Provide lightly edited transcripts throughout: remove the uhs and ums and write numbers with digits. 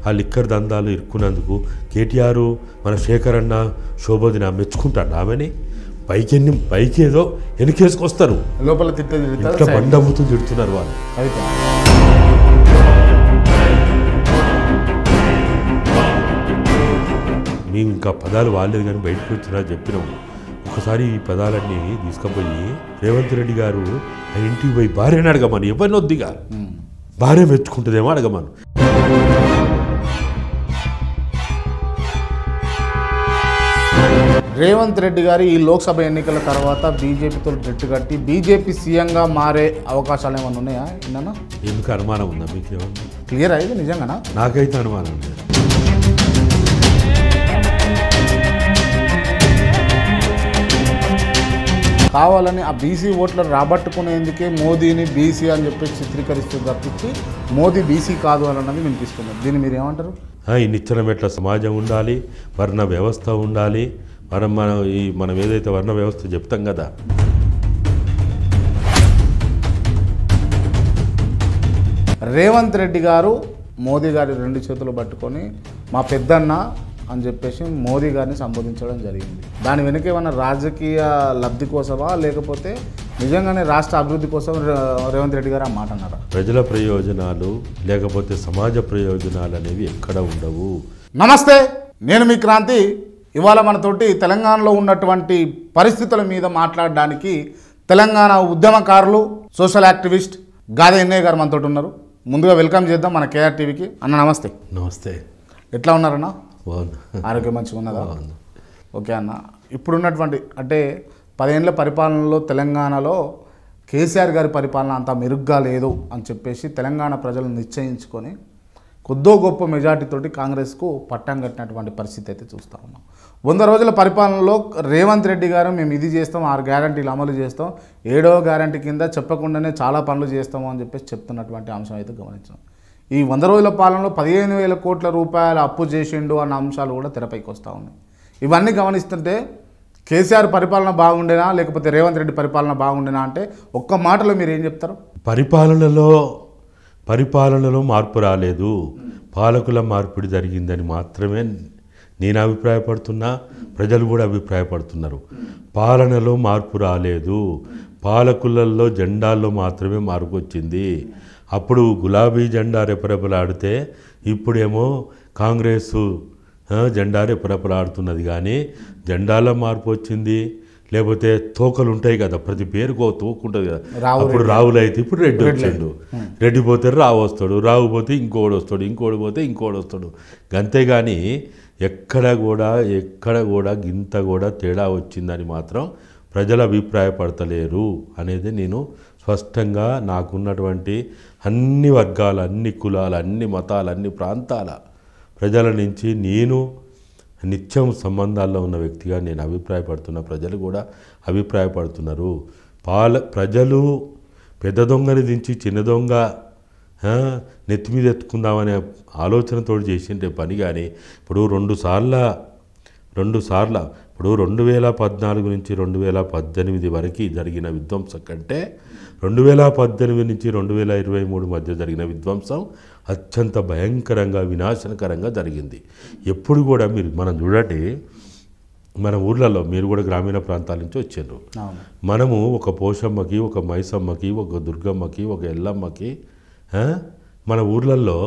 ఆ లిక్కర్ దందాలు ఇరుక్కున్నందుకు కేటీఆర్ మన శేఖర్ అన్న శోభోదిన మెచ్చుకుంటాడు ఆమెని పైకి ఏదో వెనకేసుకొస్తారు లోపల ఇట్లా బండబూతులు తిడుతున్నారు వాళ్ళు. మేము ఇంకా పదాలు వాడలేదు కానీ బయటకు వచ్చినా చెప్పినాము. ఒకసారి ఈ పదాలన్నీ తీసుకుపోయి రేవంత్ రెడ్డి గారు ఆ ఇంటికి పోయి భార్యని అడగమని, ఎవరిని వద్దిగా భార్య మెచ్చుకుంటుందేమో అడగమను. రేవంత్ రెడ్డి గారు ఈ లోక్సభ ఎన్నికల తర్వాత బీజేపీతో జట్టు కట్టి బీజేపీ సీఎంగా మారే అవకాశాలు ఏమైనా ఉన్నాయా? ఏమన్నా ఎందుకు అనుమానం ఉందా మీకు? ఏమన్నా క్లియర్ అయ్యేది నిజంగానా? నాకైతే అనుమానం ఉంది. కావాలని ఆ బీసీ ఓట్లు రాబట్టుకునేందుకే మోదీని బీసీ అని చెప్పి చిత్రీకరిస్తూ తప్పించి మోదీ బీసీ కాదు అని అన్నది వినిపిస్తున్నారు. దీన్ని మీరు ఏమంటారు? ఈ నిచ్చెన మెట్ల సమాజం ఉండాలి, వర్ణ వ్యవస్థ ఉండాలి. మనం ఏదైతే వర్ణ వ్యవస్థ చెప్తాం కదా, రేవంత్ రెడ్డి గారు మోదీ గారి 2 చేతులు పట్టుకొని మా పెద్దన్న అని చెప్పేసి మోదీ గారిని సంబోధించడం జరిగింది. దాని వెనుక ఏమన్నా రాజకీయ లబ్ధి కోసమా లేకపోతే నిజంగానే రాష్ట్ర అభివృద్ధి కోసం రేవంత్ రెడ్డి గారు ఆ మాట అన్నారా? ప్రజల ప్రయోజనాలు లేకపోతే సమాజ ప్రయోజనాలు అనేవి ఎక్కడ ఉండవు. నమస్తే, నేను మీ క్రాంతి. ఇవాళ మనతోటి తెలంగాణలో ఉన్నటువంటి పరిస్థితుల మీద మాట్లాడడానికి తెలంగాణ ఉద్యమకారులు, సోషల్ యాక్టివిస్ట్ గాదే ఎన్నయ్య గారు మనతోటి ఉన్నారు. ముందుగా వెల్కమ్ చేద్దాం మన కేఆర్ టీవీకి. అన్న నమస్తే. నమస్తే. ఎట్లా ఉన్నారన్నా? బాగుంది. ఆరోగ్యం మంచిగా ఉన్నదా? ఓకే అన్న. ఇప్పుడున్నటువంటి అంటే 10 ఏళ్ల పరిపాలనలో తెలంగాణలో కేసీఆర్ గారి పరిపాలన అంత మెరుగ్గా లేదు అని చెప్పేసి తెలంగాణ ప్రజలు నిశ్చయించుకొని కొద్దో గొప్ప మెజార్టీతోటి కాంగ్రెస్కు పట్టం కట్టినటువంటి పరిస్థితి అయితే చూస్తూ ఉన్నాం. 100 రోజుల పరిపాలనలో రేవంత్ రెడ్డి గారు మేము ఇది చేస్తాం, 6 గ్యారంటీలు అమలు చేస్తాం, 7వ గ్యారంటీ కింద చెప్పకుండానే చాలా పనులు చేస్తాము అని చెప్పేసి చెప్తున్నటువంటి అంశం అయితే గమనించాం. ఈ 100 రోజుల పాలనలో 15,000 కోట్ల రూపాయల అప్పు చేసిండు అన్న అంశాలు కూడా తెరపైకి వస్తూ ఉన్నాయి. ఇవన్నీ గమనిస్తుంటే కేసీఆర్ పరిపాలన బాగుండేనా లేకపోతే రేవంత్ రెడ్డి పరిపాలన బాగుండేనా అంటే ఒక్క మాటలో మీరు ఏం చెప్తారు? పరిపాలనలో మార్పు రాలేదు, పాలకుల మార్పిడి జరిగిందని మాత్రమే నేను అభిప్రాయపడుతున్నా, ప్రజలు కూడా అభిప్రాయపడుతున్నారు. పాలనలో మార్పు రాలేదు, పాలకులలో జెండాల్లో మాత్రమే మార్పు వచ్చింది. అప్పుడు గులాబీ జెండా రెపరెపలాడితే ఇప్పుడేమో కాంగ్రెస్ జెండా రెపరెపలాడుతున్నది. కానీ జెండాలో మార్పు వచ్చింది. లేకపోతే తోకలు ఉంటాయి కదా, ప్రతి పేరుకో తోకు ఉంటుంది కదా. అప్పుడు రావులు అయితే ఇప్పుడు రెడ్డి వచ్చిండు, రెడ్డి పోతే రావు వస్తాడు, రావు పోతే ఇంకోడు వస్తాడు, ఇంకోటి పోతే ఇంకోటి వస్తాడు. అంతేగాని ఎక్కడ కూడా గింత కూడా తేడా వచ్చిందని మాత్రం ప్రజలు అభిప్రాయపడతలేరు అనేది నేను స్పష్టంగా నాకున్నటువంటి అన్ని వర్గాల, అన్ని కులాల, అన్ని మతాల, అన్ని ప్రాంతాల ప్రజల నుంచి నేను నిత్యం సంబంధాల్లో ఉన్న వ్యక్తిగా నేను అభిప్రాయపడుతున్నా. ప్రజలు కూడా అభిప్రాయపడుతున్నారు. ప్రజలు పెద్ద దొంగని దించి చిన్న దొంగ నెత్తి మీద ఎత్తుకుందామనే ఆలోచనతో చేసిండే పని. కానీ ఇప్పుడు రెండు సార్ల ఇప్పుడు 2014 నుంచి 2018 వరకు జరిగిన విధ్వంసం కంటే 2018 నుంచి 2023 మధ్య జరిగిన విధ్వంసం అత్యంత భయంకరంగా, వినాశనకరంగా జరిగింది. ఎప్పుడు కూడా మనం చూడండి, మన ఊర్లలో మీరు కూడా గ్రామీణ ప్రాంతాల నుంచి వచ్చారు. మనము ఒక పోషమ్మకి, ఒక మైసమ్మకి, ఒక దుర్గమ్మకి, ఒక ఎల్లమ్మకి మన ఊర్లలో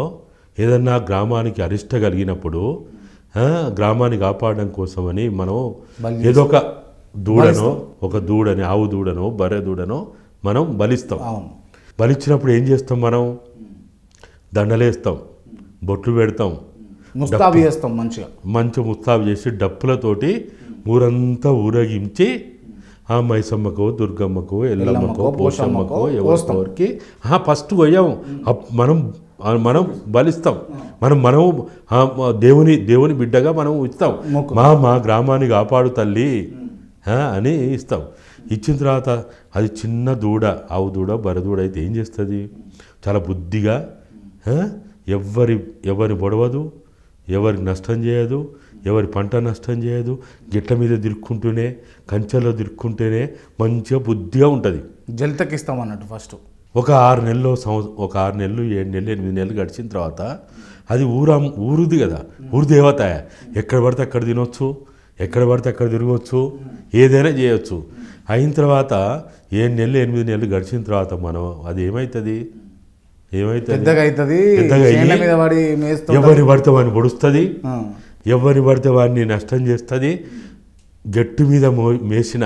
ఏదన్నా గ్రామానికి అరిష్ట కలిగినప్పుడు గ్రామాన్ని కాపాడడం కోసమని మనం ఏదో ఒక దూడని, ఆవు దూడనో బర్రె దూడనో మనం బలిస్తాం. బలిచ్చినప్పుడు ఏం చేస్తాం? మనం దండలేస్తాం, బొట్లు పెడతాం, మంచిగా ముస్తాబు చేసి డప్పులతోటి ఊరంతా ఊరేగించి ఆ మైసమ్మకో, దుర్గమ్మకో, ఎల్లమ్మకో, పోషమ్మకో ఎవరికి ఫస్ట్ కొయ్యాం. మనం బలిస్తాం. మనం దేవుని బిడ్డగా మనం ఇస్తాం. మా గ్రామాన్ని కాపాడు తల్లి అని ఇస్తాం. ఇచ్చిన తర్వాత అది చిన్న దూడ, ఆవు దూడ, బర్రెదూడ అయితే ఏం చేస్తుంది? చాలా బుద్ధిగా ఎవరి పొడవదు, ఎవరికి నష్టం చేయదు, ఎవరి పంట నష్టం చేయదు. గిట్ల మీద తిరుక్కుంటూనే, కంచెల్లో తిరుక్కుంటూనే మంచిగా బుద్ధిగా ఉంటుంది. జలితకిస్తాం అన్నట్టు. ఫస్ట్ ఒక 6 నెలలు, 7 నెలలు, 8 నెలలు గడిచిన తర్వాత అది ఊరుది కదా, ఊరు దేవత. ఎక్కడ పడితే అక్కడ తినొచ్చు, ఎక్కడ పడితే అక్కడ తిరగవచ్చు, ఏదైనా చేయొచ్చు. అయిన తర్వాత 7 నెలలు 8 నెలలు గడిచిన తర్వాత మనం అది ఏమవుతుంది, పెద్దగా అవుతుంది, ఎవరిని పడితే వాడిని పొడుస్తుంది, ఎవరిని పడితే వాడిని నష్టం చేస్తుంది. గట్టు మీద మేసిన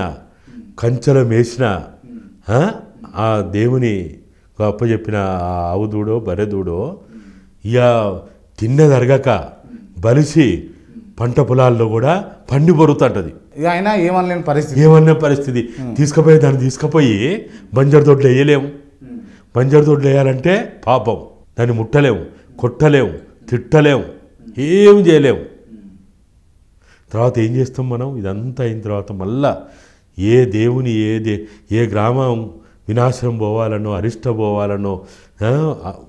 కంచెలో మేసిన ఆ దేవుని అప్పచెప్పిన ఆ ఆవుదూడో బరెదూడో ఇక తిన్నదరగక బలిసి పంట పొలాల్లో కూడా పండి పొరుతుంటుంది. అయినా ఏమనలేని పరిస్థితి దాన్ని తీసుకుపోయి బంజరు దొడ్లు వేయలేము. బంజరు దొడ్లు వేయాలంటే పాపం, దాన్ని ముట్టలేము, కొట్టలేము, తిట్టలేము, ఏం చేయలేము. తర్వాత ఏం చేస్తాం మనం? ఇదంతా అయిన తర్వాత మళ్ళా ఏ దేవుని ఏ గ్రామం వినాశనం పోవాలనో అరిష్ట పోవాలనో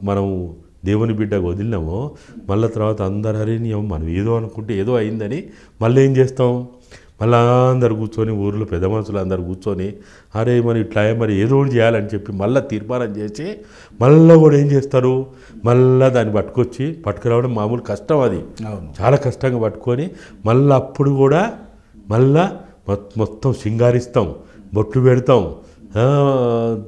మనం దేవుని బిడ్డకు వదిలినామో మళ్ళీ తర్వాత అందరు హరినియం మనం ఏదో అనుకుంటే ఏదో అయిందని మళ్ళీ ఏం చేస్తాం? మళ్ళీ అందరు కూర్చొని ఊర్లో పెద్ద మనుషులు అందరు కూర్చొని అరే మరి ఇట్లా మరి ఏదో ఒకటి చేయాలని చెప్పి మళ్ళీ తీర్మానం చేసి మళ్ళీ కూడా ఏం చేస్తారు? మళ్ళీ దాన్ని పట్టుకురావడం మామూలు కష్టం. అది చాలా కష్టంగా పట్టుకొని మళ్ళీ అప్పుడు కూడా మళ్ళా మొత్తం సింగారిస్తాం, బొట్లు పెడతాం,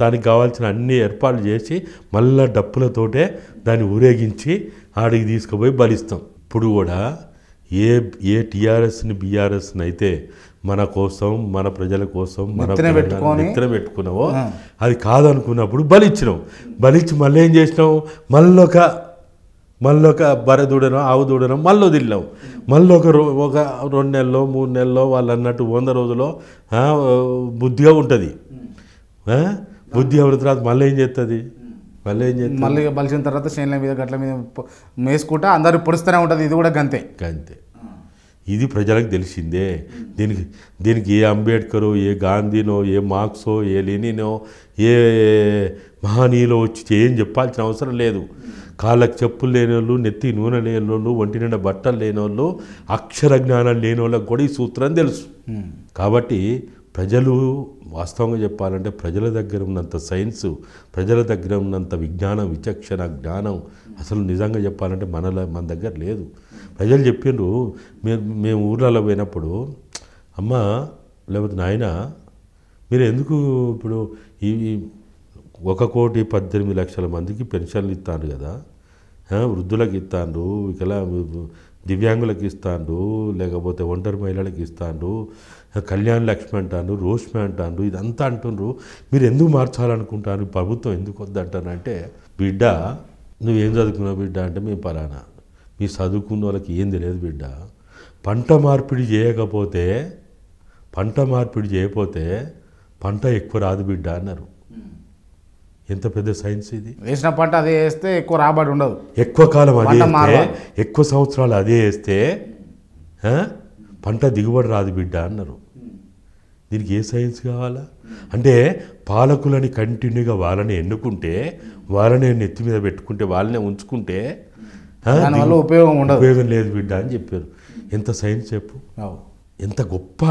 దానికి కావాల్సిన అన్ని ఏర్పాట్లు చేసి మళ్ళా డప్పులతోటే దాన్ని ఊరేగించి ఆడికి తీసుకుపోయి బలిస్తాం. ఇప్పుడు కూడా ఏ టీఆర్ఎస్ని బీఆర్ఎస్ని అయితే మన కోసం మన ప్రజల కోసం మన నెత్తిన పెట్టుకున్నావో అది కాదనుకున్నప్పుడు బలిచ్చి మళ్ళీ ఏం చేసినాం? మళ్ళొక బరెదూడనో ఆవు దూడనో మళ్ళీ వదిలినాం. మళ్ళీ ఒక 2 నెలల్లో 3 నెలల్లో వాళ్ళు అన్నట్టు 100 రోజుల్లో బుద్ధిగా ఉంటుంది. బుద్ధి ఎవరి తర్వాత మళ్ళీ ఏం చేస్తుంది? మళ్ళీ బలిసిన తర్వాత చేనుల మీద గట్ల మీద మేసుకుంటా అందరు పొడుస్తూనే ఉంటుంది. ఇది కూడా గంతే. ఇది ప్రజలకు తెలిసిందే. దీనికి ఏ అంబేద్కరో ఏ గాంధీనో ఏ మార్క్సో ఏ లెనినో ఏ మహనీయులో వచ్చి ఏం చెప్పాల్సిన అవసరం లేదు. కాళ్ళకు చెప్పులు లేని వాళ్ళు, నెత్తి నూనె లేని వాళ్ళు, ఒంటి నిండా బట్టలు లేని వాళ్ళు, అక్షర జ్ఞానం లేని వాళ్ళకి కూడా ఈ సూత్రం తెలుసు. కాబట్టి ప్రజలు వాస్తవంగా చెప్పాలంటే ప్రజల దగ్గర ఉన్నంత సైన్సు, ప్రజల దగ్గర ఉన్నంత విజ్ఞానం, విచక్షణ జ్ఞానం అసలు నిజంగా చెప్పాలంటే మన దగ్గర లేదు. ప్రజలు చెప్పిండ్రు, మేము ఊర్లలో పోయినప్పుడు అమ్మ లేకపోతే నాయన మీరు ఎందుకు ఇప్పుడు ఈ 1,18,00,000 మందికి పెన్షన్లు ఇస్తాను కదా, వృద్ధులకు ఇస్తాండ్రు, దివ్యాంగులకు ఇస్తాండ్రు, లేకపోతే ఒంటరి మహిళలకు ఇస్తాండ్రు, కళ్యాణ లక్ష్మి అంటాను, రోష్మి అంటాను, ఇదంతా అంటుండ్రు, మీరు ఎందుకు మార్చాలనుకుంటారు, ప్రభుత్వం ఎందుకు వద్దంటానంటే, బిడ్డ నువ్వేం చదువుకున్నావు బిడ్డ అంటే మేము పలానా. మీ చదువుకున్న వాళ్ళకి ఏం తెలియదు బిడ్డ. పంట మార్పిడి చేయకపోతే పంట ఎక్కువ రాదు బిడ్డ అన్నారు. ఎంత పెద్ద సైన్స్ ఇది. వేసిన పంట అదే వేస్తే ఎక్కువ రాబడి ఉండదు, ఎక్కువ కాలం అదే వేస్తే, ఎక్కువ సంవత్సరాలు అదే వేస్తే పంట దిగుబడి రాదు బిడ్డ అన్నారు. దీనికి ఏ సైన్స్ కావాలా? అంటే పాలకులని కంటిన్యూగా వాళ్ళని ఎన్నుకుంటే, వాళ్ళనే నెత్తి మీద పెట్టుకుంటే, వాళ్ళనే ఉంచుకుంటే ఉపయోగం లేదు బిడ్డ అని చెప్పారు. ఎంత సైన్స్ చెప్పు, ఎంత గొప్ప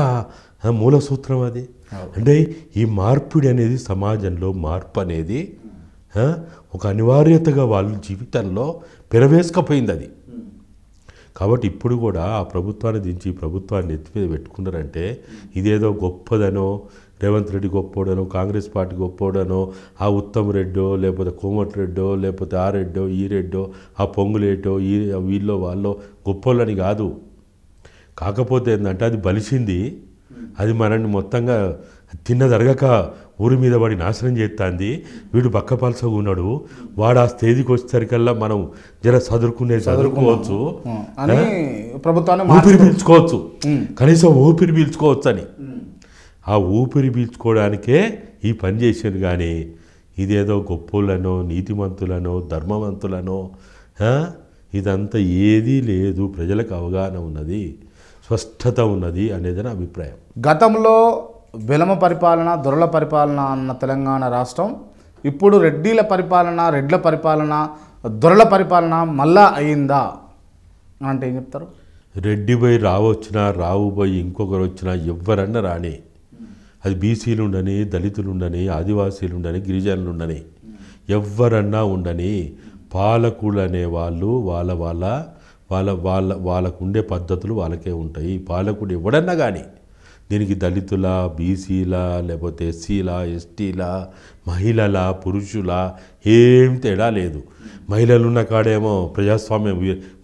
మూల సూత్రం అది. అంటే ఈ మార్పిడి అనేది, సమాజంలో మార్పు అనేది ఒక అనివార్యతగా వాళ్ళ జీవితంలో పెరవేసుకపోయింది అది. కాబట్టి ఇప్పుడు కూడా ఆ ప్రభుత్వాన్ని దించి ప్రభుత్వాన్ని ఎత్తి మీద పెట్టుకున్నారంటే ఇదేదో గొప్పదనో, రేవంత్ రెడ్డి గొప్పోడనో, కాంగ్రెస్ పార్టీ గొప్పోడనో, ఆ ఉత్తమ్ రెడ్డో, లేకపోతే కోమటిరెడ్డో, లేకపోతే ఆ రెడ్డో ఈ రెడ్డో, ఆ పొంగులేటో వీళ్ళో వాళ్ళో గొప్పోళ్ళని కాదు. కాకపోతే ఏంటంటే అది బలిసింది, అది మనల్ని మొత్తంగా తిన్నదరగక ఊరి మీద వాడి నాశనం చేస్తుంది. వీడు బక్కపలసగా ఉన్నాడు, వాడు ఆ స్టేజ్కి వచ్చేసరికల్లా మనం చదువుకోవచ్చు, ఊపిరి పీల్చుకోవచ్చు, కనీసం ఊపిరి పీల్చుకోవచ్చు అని. ఆ ఊపిరి పీల్చుకోవడానికే ఈ పని చేసాను. కానీ ఇదేదో గొప్పోళ్ళనో, నీతిమంతులనో, ధర్మవంతులనో ఇదంతా ఏదీ లేదు. ప్రజలకు అవగాహన ఉన్నది, స్పష్టత ఉన్నది అనేది నా అభిప్రాయం. గతంలో వెలమ పరిపాలన, దొరల పరిపాలన అన్న తెలంగాణ రాష్ట్రం ఇప్పుడు రెడ్ల పరిపాలన, దొరల పరిపాలన మళ్ళా అయిందా అంటే ఏం చెప్తారు? రెడ్డి పోయి రావు పోయి ఇంకొకరు వచ్చినా ఎవరన్నా రాని, అది బీసీలు ఉండని, దళితులు ఉండని, ఆదివాసీలు ఉండని, గిరిజనులు ఉండని, ఎవరన్నా ఉండని, పాలకులు అనేవాళ్ళు వాళ్ళకు ఉండే పద్ధతులు వాళ్ళకే ఉంటాయి. పాలకుడు ఎవడన్నా కానీ దీనికి దళితుల, బీసీల, లేకపోతే ఎస్సీల, ఎస్టీల, మహిళల, పురుషుల ఏం తేడా లేదు. మహిళలు ఉన్న కాడేమో ప్రజాస్వామ్యం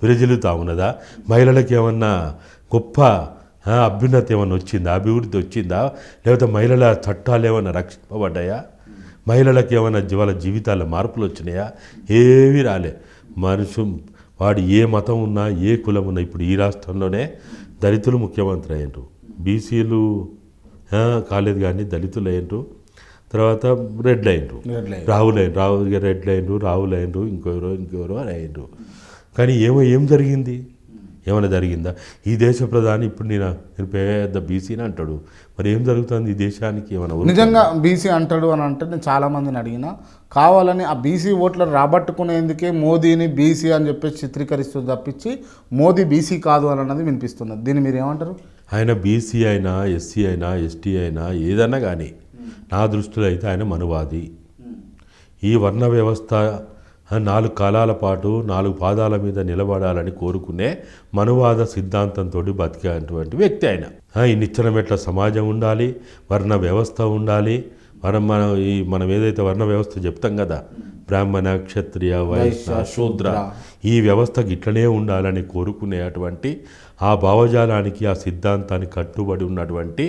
విరజిల్లుతా ఉన్నదా? మహిళలకు ఏమన్నా గొప్ప అభ్యున్నతి ఏమన్నా వచ్చిందా? అభివృద్ధి వచ్చిందా? లేకపోతే మహిళల చట్టాలు ఏమన్నా రక్షింపబడ్డాయా? మహిళలకు ఏమైనా వాళ్ళ జీవితాల మార్పులు వచ్చినాయా? ఏమీ రాలే. వాడు ఏ మతం ఉన్నా, ఏ కులం ఉన్నా, ఇప్పుడు ఈ రాష్ట్రంలోనే దళితులు ముఖ్యమంత్రి అయ్యారు, బీసీలు కాలేదు కానీ దళితులు అయ్యారు, తర్వాత రెడ్లు అయ్యారు, రావులు రెడ్లు అయ్యారు, రావులు అయ్యారు, ఇంకెవరో అని అయ్యారు. కానీ ఏం జరిగింది? ఏమైనా జరిగిందా? ఈ దేశ ప్రధాని ఇప్పుడు నేను పెద్ద బీసీని అంటాడు, మరి ఏం జరుగుతుంది ఈ దేశానికి? ఏమైనా నిజంగా బీసీ అంటాడు అని అంటే నేను చాలామందిని అడిగినా, కావాలని ఆ బీసీ ఓట్లు రాబట్టుకునేందుకే మోదీని బీసీ అని చెప్పేసి చిత్రీకరిస్తూ తప్పించి మోదీ బీసీ కాదు అని అన్నది వినిపిస్తున్నది. దీన్ని మీరు ఏమంటారు? ఆయన బీసీ అయినా, ఎస్సీ అయినా, ఎస్టీ అయినా ఏదన్నా కానీ నా దృష్టిలో అయితే ఆయన మనువాది. ఈ వర్ణ వ్యవస్థ 4 కాలాల పాటు 4 పాదాల మీద నిలబడాలని కోరుకునే మనువాద సిద్ధాంతంతో బతికేటువంటి వ్యక్తి ఆయన. ఈ నిచ్చెనమెట్ల సమాజం ఉండాలి, వర్ణ వ్యవస్థ ఉండాలి. మనం ఏదైతే వర్ణ వ్యవస్థ చెప్తాం కదా, బ్రాహ్మణ, క్షత్రియ, వైశ్య, శూద్ర, ఈ వ్యవస్థకి ఇట్లనే ఉండాలని కోరుకునేటువంటి ఆ భావజాలానికి, ఆ సిద్ధాంతానికి కట్టుబడి ఉన్నటువంటి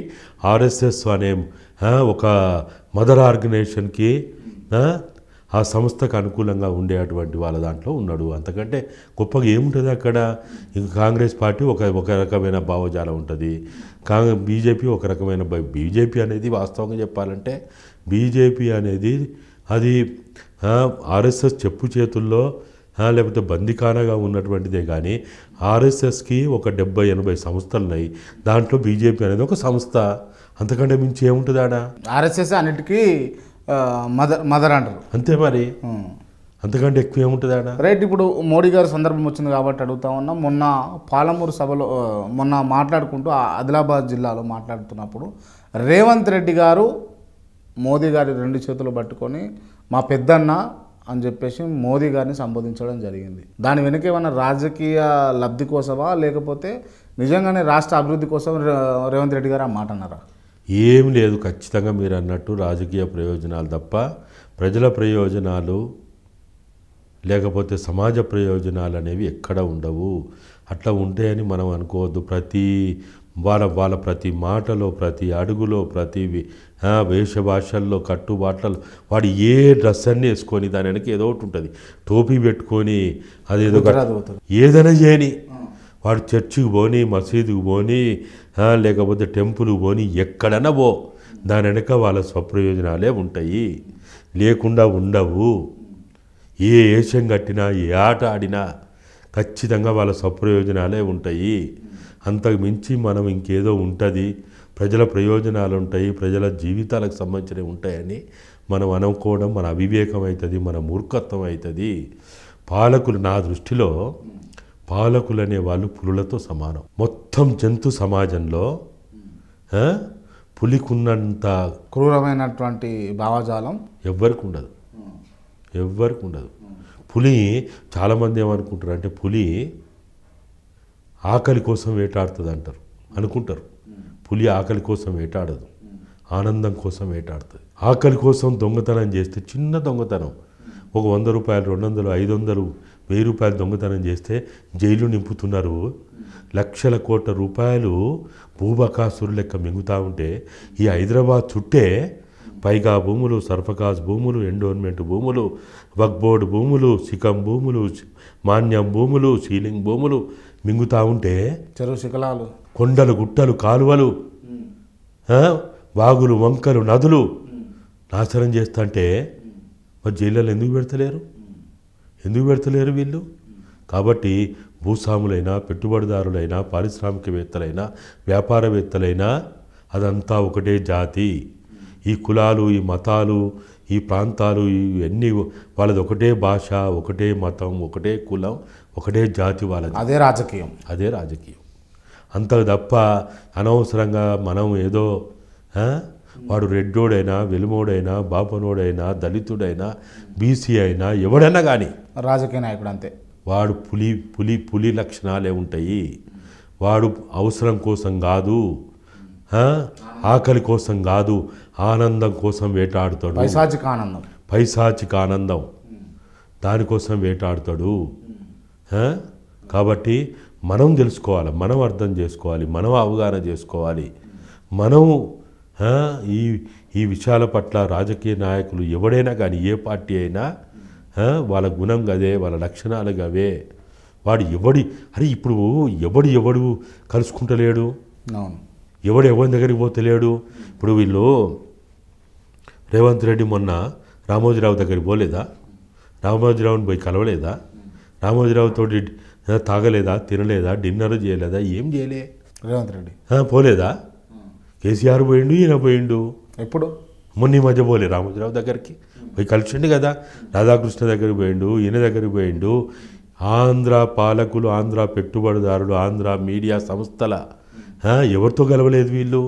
ఆర్ఎస్ఎస్ అనే ఒక మదర్ ఆర్గనైజేషన్కి, ఆ సంస్థకు అనుకూలంగా ఉండేటువంటి వాళ్ళ దాంట్లో ఉన్నాడు. అంతకంటే గొప్పగా ఏముంటుంది అక్కడ? ఇంకా కాంగ్రెస్ పార్టీ ఒక రకమైన భావజాలం ఉంటుంది, బీజేపీ ఒక రకమైన. బీజేపీ అనేది వాస్తవంగా చెప్పాలంటే బీజేపీ అనేది అది ఆర్ఎస్ఎస్ చెప్పు చేతుల్లో లేకపోతే బందిఖానాగా ఉన్నటువంటిదే. కానీ ఆర్ఎస్ఎస్కి ఒక 70-80 సంస్థలు ఉన్నాయి, దాంట్లో బీజేపీ అనేది ఒక సంస్థ. అంతకంటే మించి ఏముంటుంది ఆడ? ఆర్ఎస్ఎస్ అన్నిటికీ మదర్ అంటారు అంతే. మరి అంతకంటే ఎక్కువ ఏముంటుంది ఆడ? రైట్. ఇప్పుడు మోడీ గారి సందర్భం వచ్చింది కాబట్టి అడుగుతా ఉన్నా, మొన్న పాలమూరు సభలో మాట్లాడుకుంటూ ఆదిలాబాద్ జిల్లాలో మాట్లాడుతున్నప్పుడు రేవంత్ రెడ్డి గారు మోదీ గారి 2 చేతులు పట్టుకొని మా పెద్దన్న అని చెప్పేసి మోదీ గారిని సంబోధించడం జరిగింది. దాని వెనుక ఏమైనా రాజకీయ లబ్ధి కోసమా, లేకపోతే నిజంగానే రాష్ట్ర అభివృద్ధి కోసం రేవంత్ రెడ్డి గారు ఆ మాట అన్నారా? ఏం లేదు, ఖచ్చితంగా మీరు అన్నట్టు రాజకీయ ప్రయోజనాలు తప్ప ప్రజల ప్రయోజనాలు లేకపోతే సమాజ ప్రయోజనాలు అనేవి ఎక్కడ ఉండవు. అట్లా ఉంటాయని మనం అనుకోవద్దు. వాళ్ళ ప్రతి మాటలో, ప్రతి అడుగులో, ప్రతి వేషభాషల్లో, కట్టుబాట్లలో వాడు ఏ డ్రెస్ అన్నీ వేసుకొని దాని వెనక ఏదో ఒకటి ఉంటుంది. టోపీ పెట్టుకొని అదేదో ఏదైనా చేయని వాడు చర్చికి పోని, మసీదుకు పోని, లేకపోతే టెంపుల్కి పోని, ఎక్కడన్నా పో, దాని వెనక వాళ్ళ స్వప్రయోజనాలే ఉంటాయి, లేకుండా ఉండవు. ఏ వేషం కట్టినా, ఏ ఆట ఆడినా ఖచ్చితంగా వాళ్ళ స్వప్రయోజనాలే ఉంటాయి. అంతకు మించి మనం ఇంకేదో ఉంటుంది, ప్రజల ప్రయోజనాలు ఉంటాయి, ప్రజల జీవితాలకు సంబంధించినవి ఉంటాయని మనం అనుకోవడం మన అవివేకం అవుతుంది, మన మూర్ఖత్వం అవుతుంది. పాలకులు, నా దృష్టిలో పాలకులు అనేవాళ్ళు పులులతో సమానం. మొత్తం జంతు సమాజంలో పులికున్నంత క్రూరమైనటువంటి భావజాలం ఎవ్వరికి ఉండదు. పులి, చాలామంది ఏమనుకుంటారు అంటే పులి ఆకలి కోసం వేటాడుతుంది అంటారు, అనుకుంటారు. పులి ఆకలి కోసం వేటాడదు, ఆనందం కోసం వేటాడుతుంది. ఆకలి కోసం దొంగతనం చేస్తే, చిన్న దొంగతనం, ఒక 100 రూపాయలు, 200, 500, 1000 రూపాయలు దొంగతనం చేస్తే జైలు నింపుతున్నారు. లక్షల కోట్ల రూపాయలు భూబకాసురు లెక్క మింగుతూ ఉంటే ఈ హైదరాబాద్ చుట్టే పైగా భూములు, సర్ఫకాజ్ భూములు, ఎండోన్మెంట్ భూములు, వక్బోర్డ్ భూములు, సికం భూములు, మాన్యం భూములు, సీలింగ్ భూములు మింగుతూ ఉంటే, చెరువు శిఖలాలు, కొండలు, గుట్టలు, కాలువలు, వాగులు, వంకలు, నదులు నాశనం చేస్తుంటే మరి జైళ్ళలో ఎందుకు పెడతలేరు వీళ్ళు? కాబట్టి భూస్వాములైనా, పెట్టుబడిదారులైనా, పారిశ్రామికవేత్తలైనా, వ్యాపారవేత్తలైనా అదంతా ఒకటే జాతి. ఈ కులాలు, ఈ మతాలు, ఈ ప్రాంతాలు, ఇవన్నీ వాళ్ళది ఒకటే భాష, ఒకటే మతం, ఒకటే కులం, ఒకటే జాతి వాళ్ళది. అదే రాజకీయం. అంత తప్ప అనవసరంగా మనం ఏదో వాడు రెడ్డోడైనా వెలుమోడైనా బాపనోడైనా దళితుడైనా బీసీ అయినా ఎవడైనా కానీ రాజకీయ నాయకుడు అంతే. వాడు పులి లక్షణాలే ఉంటాయి. వాడు అవసరం కోసం కాదు, ఆకలి కోసం కాదు, ఆనందం కోసం వేటాడుతాడు. పైశాచిక ఆనందం దానికోసం వేటాడుతాడు. కాబట్టి మనం తెలుసుకోవాలి, మనం అర్థం చేసుకోవాలి, మనం అవగాహన చేసుకోవాలి. మనము ఈ విషయాల పట్ల రాజకీయ నాయకులు ఎవడైనా కానీ ఏ పార్టీ అయినా వాళ్ళ గుణం గదే, వాళ్ళ లక్షణాలు గవే. వాడు ఇప్పుడు ఎవడు కలుసుకుంటలేడు, ఎవరి దగ్గరికి పోతలేడు. ఇప్పుడు వీళ్ళు రేవంత్ రెడ్డి మొన్న రామోజీరావు దగ్గరికి పోలేదా? రామోజీరావుని పోయి కలవలేదా? రామోజీరావుతో తాగలేదా, తినలేదా, డిన్నర్ చేయలేదా? ఏం చేయలే రేవంత్ రెడ్డి. పోలేదా? కేసీఆర్ పోయిండు, ఈయన పోయిండు. ఎప్పుడు మొన్న ఈ మధ్య పోలే రామోజీరావు దగ్గరికి పోయి కలిసిండు కదా. రాధాకృష్ణ దగ్గరికి పోయిండు, ఈయన దగ్గరికి పోయిండు. ఆంధ్ర పాలకులు, ఆంధ్ర పెట్టుబడిదారులు, ఆంధ్ర మీడియా సంస్థల ఎవరితో గెలవలేదు వీళ్ళు.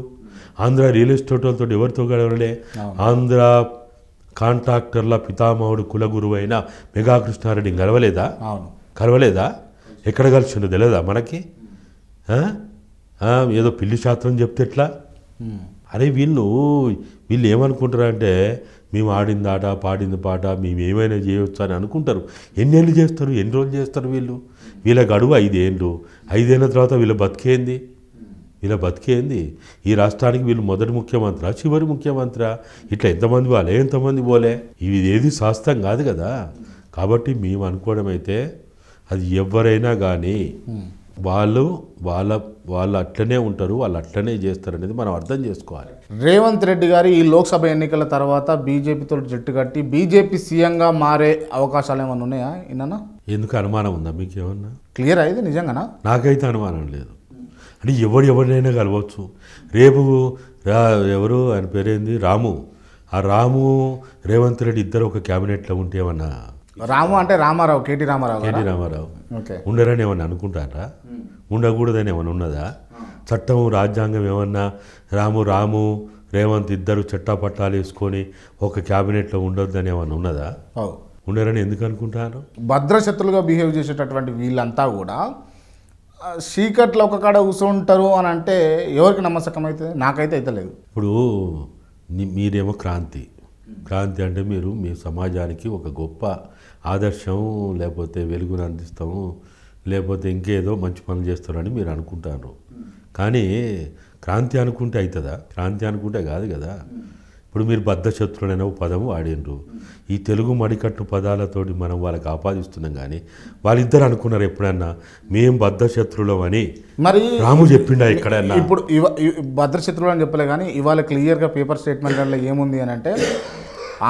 ఆంధ్ర రియల్ ఎస్టేట్ వాళ్ళతో ఎవరితో గెలవలే. ఆంధ్ర కాంట్రాక్టర్ల పితామహుడు కులగురువు అయిన మెగా కృష్ణారెడ్డి కలవలేదా? ఎక్కడ కలిసిండో తెలియదా మనకి? ఏదో పిల్లి శాస్త్రం చెప్తే ఎట్లా? అరే వీళ్ళు ఏమనుకుంటారంటే మేము ఆడింది ఆట, పాడింది పాట, మేము ఏమైనా చేయవచ్చు అని అనుకుంటారు. ఎన్ని రోజులు చేస్తారు వీళ్ళ గడువు 5 ఏళ్ళు. 5 ఏళ్ళ తర్వాత వీళ్ళ బతికేంది? ఈ రాష్ట్రానికి వీళ్ళు మొదటి ముఖ్యమంత్రి, చివరి ముఖ్యమంత్రి, ఇట్లా ఎంతమంది పోలే. ఇవి ఏది శాస్త్రం కాదు కదా. కాబట్టి మేము అనుకోవడం అయితే అది ఎవరైనా కానీ వాళ్ళు అట్లనే ఉంటారు, వాళ్ళు అట్లనే చేస్తారు అనేది మనం అర్థం చేసుకోవాలి. రేవంత్ రెడ్డి గారు ఈ లోక్సభ ఎన్నికల తర్వాత బీజేపీతో జట్టు కట్టి బీజేపీ సీఎంగా మారే అవకాశాలు ఏమైనా ఉన్నాయా? ఇన్నా ఎందుకు అనుమానం ఉందా మీకు ఏమన్నా? క్లియర్ అయితే నిజంగానా? నాకైతే అనుమానం లేదు. అంటే ఎవరినైనా కలవచ్చు. రేపు ఎవరు ఆయన పేరేంది, రాము రేవంత్ రెడ్డి ఇద్దరు ఒక క్యాబినెట్లో ఉంటే ఏమన్నా? రాము అంటే రామారావు, కేటీ రామారావు ఉండరని ఏమన్నా అనుకుంటారా? ఉండకూడదని ఏమన్నా ఉన్నదా? చట్టం రాజ్యాంగం ఏమన్నా రాము రేవంత్ ఇద్దరు చట్టాపట్టాలు వేసుకొని ఒక క్యాబినెట్లో ఉండొద్దని ఏమన్నా ఉన్నదా? ఉండరని ఎందుకు అనుకుంటారు? భద్రశత్రులుగా బిహేవ్ చేసేటటువంటి వీళ్ళంతా కూడా చీకట్లో ఒక కాడ కూర్చుంటారు అని అంటే ఎవరికి నమ్మకం అవుతుంది? నాకైతే అయితే లేదు. ఇప్పుడు మీరేమో క్రాంతి అంటే మీరు మీ సమాజానికి ఒక గొప్ప ఆదర్శం, లేకపోతే వెలుగును అందిస్తాము, లేకపోతే ఇంకేదో మంచి పనులు చేస్తారని మీరు అనుకుంటారు. కానీ క్రాంతి అనుకుంటే అవుతుందా? క్రాంతి అనుకుంటే కాదు కదా. ఇప్పుడు మీరు బద్ధశత్రుడైన పదము వాడినరు. ఈ తెలుగు మడికట్టు పదాలతోటి మనం వాళ్ళకి ఆపాదిస్తున్నాం. కానీ వాళ్ళిద్దరు అనుకున్నారు ఎప్పుడన్నా మేము బద్ధశత్రులం అని? మరి రాము చెప్పిండా ఎక్కడన్నా? ఇప్పుడు బద్ధశత్రులు అని చెప్పలే, కానీ ఇవాళ క్లియర్గా పేపర్ స్టేట్మెంట్లలో ఏముంది అని అంటే,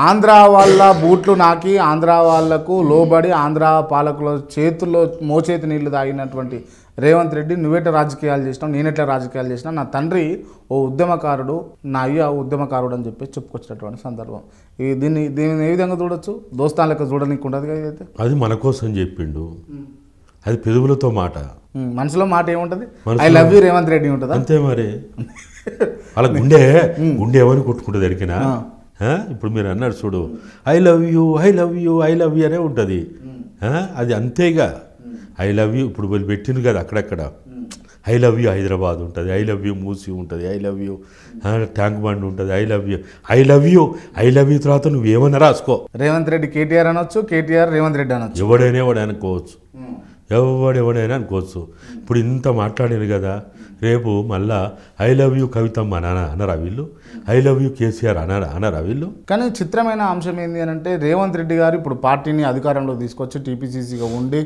ఆంధ్ర వాళ్ళ బూట్లు నాకి, ఆంధ్ర వాళ్లకు లోబడి, ఆంధ్ర పాలకుల చేతుల్లో మోచేతి నీళ్లు తాగినటువంటి రేవంత్ రెడ్డి నువ్వేట రాజకీయాలు చేసినావు, నేనెట్లా రాజకీయాలు చేసినా, నా తండ్రి ఓ ఉద్యమకారుడు, నా అయ్య ఉద్యమకారుడు అని చెప్పి చెప్పుకొచ్చినటువంటి సందర్భం. దీన్ని ఏ విధంగా చూడొచ్చు? దోస్తాన్ లెక్క చూడడానికి ఉండదు కదా. అయితే అది మన కోసం చెప్పిండు, అది పెదవులతో మాట, మనసులో మాట ఏముంటుంది? I love you Revanth Reddy ఉంటుంది అంతే. మరి అలా గుండె ఏమని కొట్టుకుంటుంది ఎరికినా? ఇప్పుడు మీరు అన్నారు చూడు, ఐ లవ్ యూ అనే ఉంటుంది. అది అంతేగా. ఐ లవ్ యూ ఇప్పుడు వీళ్ళు పెట్టింది కదా అక్కడక్కడ. ఐ లవ్ యూ హైదరాబాద్ ఉంటుంది, ఐ లవ్ యూ మూసీ ఉంటుంది, I love you tank bund ఉంటుంది, ఐ లవ్ యూ తర్వాత నువ్వేమన్నా రాసుకో. రేవంత్ రెడ్డి కేటీఆర్ అనొచ్చు, కేటీఆర్ రేవంత్ రెడ్డి అనొచ్చు, ఎవడైనా అనుకోవచ్చు, ఎవడైనా అనుకోవచ్చు. ఇప్పుడు ఇంత మాట్లాడారు కదా, రేపు మళ్ళా ఐ లవ్ యూ కవితమ్మ అనరా వీళ్ళు? ఐ లవ్ యూ కేసీఆర్ అనరా వీళ్ళు? కానీ చిత్రమైన అంశం ఏంటి అని అంటే, రేవంత్ రెడ్డి గారు ఇప్పుడు పార్టీని అధికారంలో తీసుకొచ్చి టీపీసీసీగా ఉండి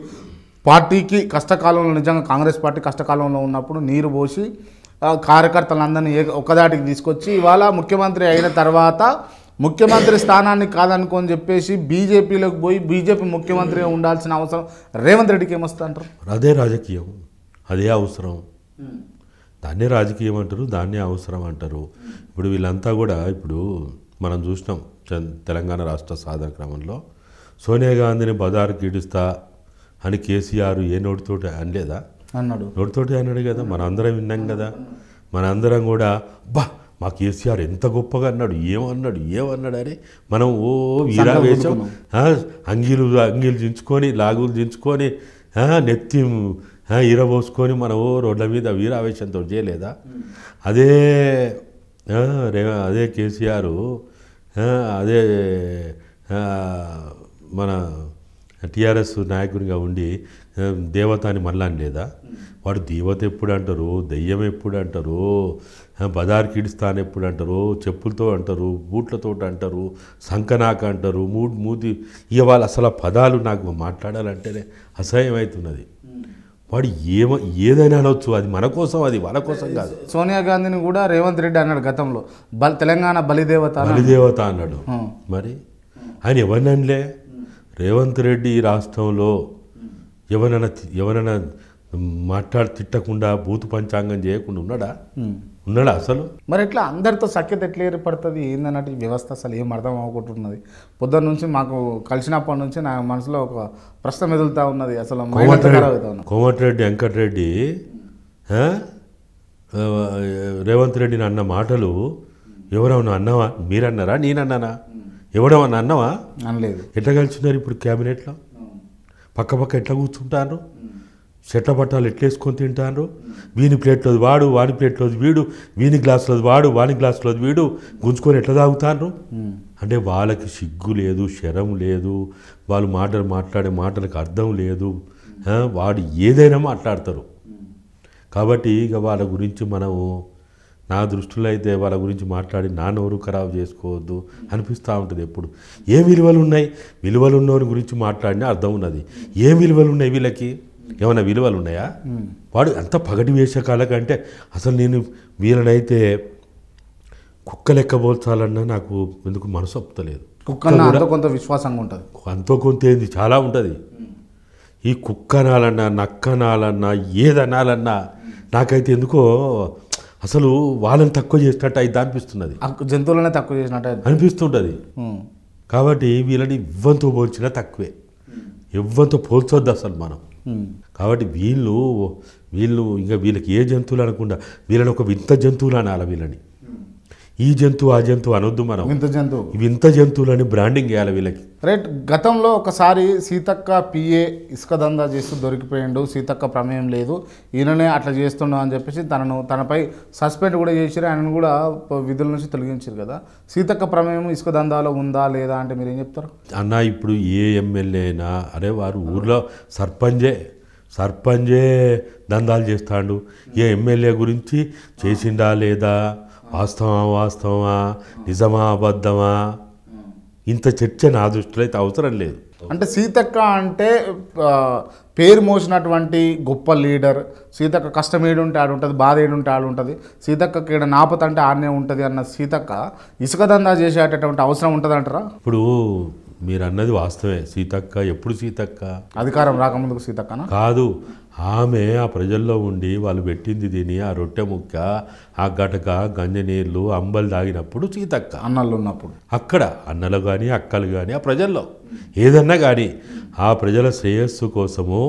పార్టీకి కష్టకాలంలో, నిజంగా కాంగ్రెస్ పార్టీ కష్టకాలంలో ఉన్నప్పుడు నీరు పోసి కార్యకర్తలందరినీ ఒక్కదాటికి తీసుకొచ్చి ఇవాళ ముఖ్యమంత్రి అయిన తర్వాత ముఖ్యమంత్రి స్థానాన్ని కాదనుకోని చెప్పేసి బీజేపీలోకి పోయి బీజేపీ ముఖ్యమంత్రిగా ఉండాల్సిన అవసరం రేవంత్ రెడ్డికి ఏమొస్తుంది అంటారు? అదే రాజకీయం, అదే అవసరం. దాన్నే రాజకీయం అంటారు, దాన్నే అవసరం అంటారు. ఇప్పుడు వీళ్ళంతా కూడా ఇప్పుడు మనం చూసినాం తెలంగాణ రాష్ట్ర సాధన క్రమంలో సోనియా గాంధీని బజారుకి ఈడుస్తా అని కేసీఆర్ ఏ నోటితోటి అనలేదా? అన్నాడు, నోటితోటి అన్నాడు కదా. మన అందరం విన్నాం కదా. మన అందరం కూడా మా కేసీఆర్ ఎంత గొప్పగా అన్నాడు, ఏమన్నాడు అని మనం వీరావేశం అంగీలు దించుకొని లాగులు దించుకొని నెత్తి ఈరబోసుకొని మనం రోడ్ల మీద వీరావేశంతో చేయలేదా? అదే కేసీఆర్ అదే మన టీఆర్ఎస్ నాయకునిగా ఉండి దేవత అని మళ్ళా లేదా? వాడు దేవత ఎప్పుడు అంటారు, దెయ్యం ఎప్పుడు అంటారు, బజార్ కిడిస్తాన్ ఎప్పుడు అంటారు, చెప్పులతో అంటారు, బూట్లతో అంటారు, సంకనాక అంటారు, మూతి ఇక వాళ్ళు అసలు ఆ పదాలు నాకు మాట్లాడాలంటేనే అసహ్యం అవుతున్నది. వాడు ఏదైనా అనొచ్చు, అది మన కోసం, అది వాళ్ళ కోసం కాదు. సోనియా గాంధీని కూడా రేవంత్ రెడ్డి అన్నాడు గతంలో, తెలంగాణ బలిదేవత అన్నాడు. మరి ఆయన ఎవరినలే? రేవంత్ రెడ్డి ఈ రాష్ట్రంలో ఎవరైనా తిట్టకుండా బూతు పంచాంగం చేయకుండా ఉన్నాడా అసలు? మరి ఎట్లా అందరితో సఖ్యత ఎట్లా ఏర్పడుతుంది ఏందన్నట్టు వ్యవస్థ అసలు ఏం అర్థం అవ్వకుంటున్నది. పొద్దున్న నుంచి మాకు కలిసినప్పటి నుంచి నా మనసులో ఒక ప్రశ్న మెదులుతూ ఉన్నది. అసలు కోమటిరెడ్డి వెంకటరెడ్డి రేవంత్ రెడ్డిని అన్న మాటలు ఎవరన్నా అన్నావా? మీరన్నారా, నేనన్నానా? ఎవడమన్నా అన్నావా? అనలేదు. ఎట్లా కలిసినారు ఇప్పుడు క్యాబినెట్లో? పక్క ఎట్లా కూర్చుంటారు? చెట్ల పట్టాలు ఎట్లేసుకొని తింటారు? వీని ప్లేట్లోది వాడు, వాని ప్లేట్లోది వీడు, వీని గ్లాసులోది వాడు, వాని గ్లాసులోది వీడు గుంజుకొని ఎట్లా తాగుతారు? అంటే వాళ్ళకి సిగ్గు లేదు, శరం లేదు, వాళ్ళు మాట్లాడే మాటలకు అర్థం లేదు. వాడు ఏదైనా మాట్లాడతారు. కాబట్టి ఇక వాళ్ళ గురించి మనము, నా దృష్టిలో అయితే వాళ్ళ గురించి మాట్లాడి నా నోరు ఖరాబు చేసుకోవద్దు అనిపిస్తూ ఉంటుంది ఎప్పుడు. ఏం విలువలు ఉన్నాయి? విలువలు ఉన్నవారి గురించి మాట్లాడినా అర్థం ఉన్నది. ఏం విలువలు ఉన్నాయి వీళ్ళకి? ఏమైనా విలువలు ఉన్నాయా? వాడు అంత పగటి వేషకాల కంటే అసలు నేను వీళ్ళనైతే కుక్క లెక్క పోల్చాలన్నా నాకు ఎందుకు మనసు ఒప్పుతలేదు. కుక్క కొంత విశ్వాసంగా ఉంటుంది, అంతో కొంత ఏంది చాలా ఉంటుంది. ఈ కుక్క అనాలన్నా, నక్క అనాలన్నా, ఏదనాలన్నా నాకైతే ఎందుకో అసలు వాళ్ళని తక్కువ చేసినట్టు అయితే అనిపిస్తున్నది. జంతువులనే తక్కువ చేసినట్టు అనిపిస్తుంటుంది. కాబట్టి వీళ్ళని ఇవ్వంతో పోల్చినా తక్కువే, ఇవ్వంతో పోల్చొద్దు అసలు మనం. కాబట్టి వీళ్ళు ఇంకా వీళ్ళకి ఏ జంతువులు అనకుండా వీళ్ళని ఒక వింత జంతువులు అనాలి. వీళ్ళని ఈ జంతువు ఆ జంతువు అనొద్దు మనం, వింత జంతువులని బ్రాండింగ్ చేయాలి వీళ్ళకి. రైట్. గతంలో ఒకసారి సీతక్క పిఏ ఇసుక దందా చేస్తూ దొరికిపోయిండు, సీతక్క ప్రమేయం లేదు, ఈయననే అట్లా చేస్తుండ అని చెప్పేసి తనపై సస్పెండ్ కూడా చేసిరు, ఆయనను కూడా విధుల నుంచి తొలగించారు కదా. సీతక్క ప్రమేయం ఇసుక దందాలో ఉందా లేదా అంటే మీరు ఏం చెప్తారు అన్న? ఇప్పుడు ఏ ఎమ్మెల్యే అయినా అరే వారు ఊర్లో సర్పంచే దందాలు చేస్తాడు, ఏ ఎమ్మెల్యే గురించి చేసిండా లేదా, వాస్తవమా, నిజమా, అబద్ధమా, ఇంత చర్చ నా దృష్టిలో అయితే అవసరం లేదు. అంటే సీతక్క అంటే పేరు మోసినటువంటి గొప్ప లీడర్. సీతక్క కష్టం ఏడుంటే ఆడుంటుంది, బాధ ఏడుంటే ఆడుంటుంది, సీతక్కకి ఈడ నాపత అంటే ఆడనే ఉంటుంది అన్న సీతక్క ఇసుక దందా చేసేటటువంటి అవసరం ఉంటుంది అంటారా? ఇప్పుడు మీరు అన్నది వాస్తవమే. సీతక్క ఎప్పుడు సీతక్క? అధికారం రాకముందుకు సీతక్కనా? కాదు, ఆమె ఆ ప్రజల్లో ఉండి వాళ్ళు పెట్టింది తిని ఆ రొట్టె ముక్క, ఆ గటక, గంజనీళ్ళు, అంబలు తాగినప్పుడు సీతక్క. అన్నలు ఉన్నప్పుడు అక్కడ అన్నలు కానీ అక్కలు కానీ ఆ ప్రజల్లో ఏదన్నా కానీ ఆ ప్రజల శ్రేయస్సు కోసము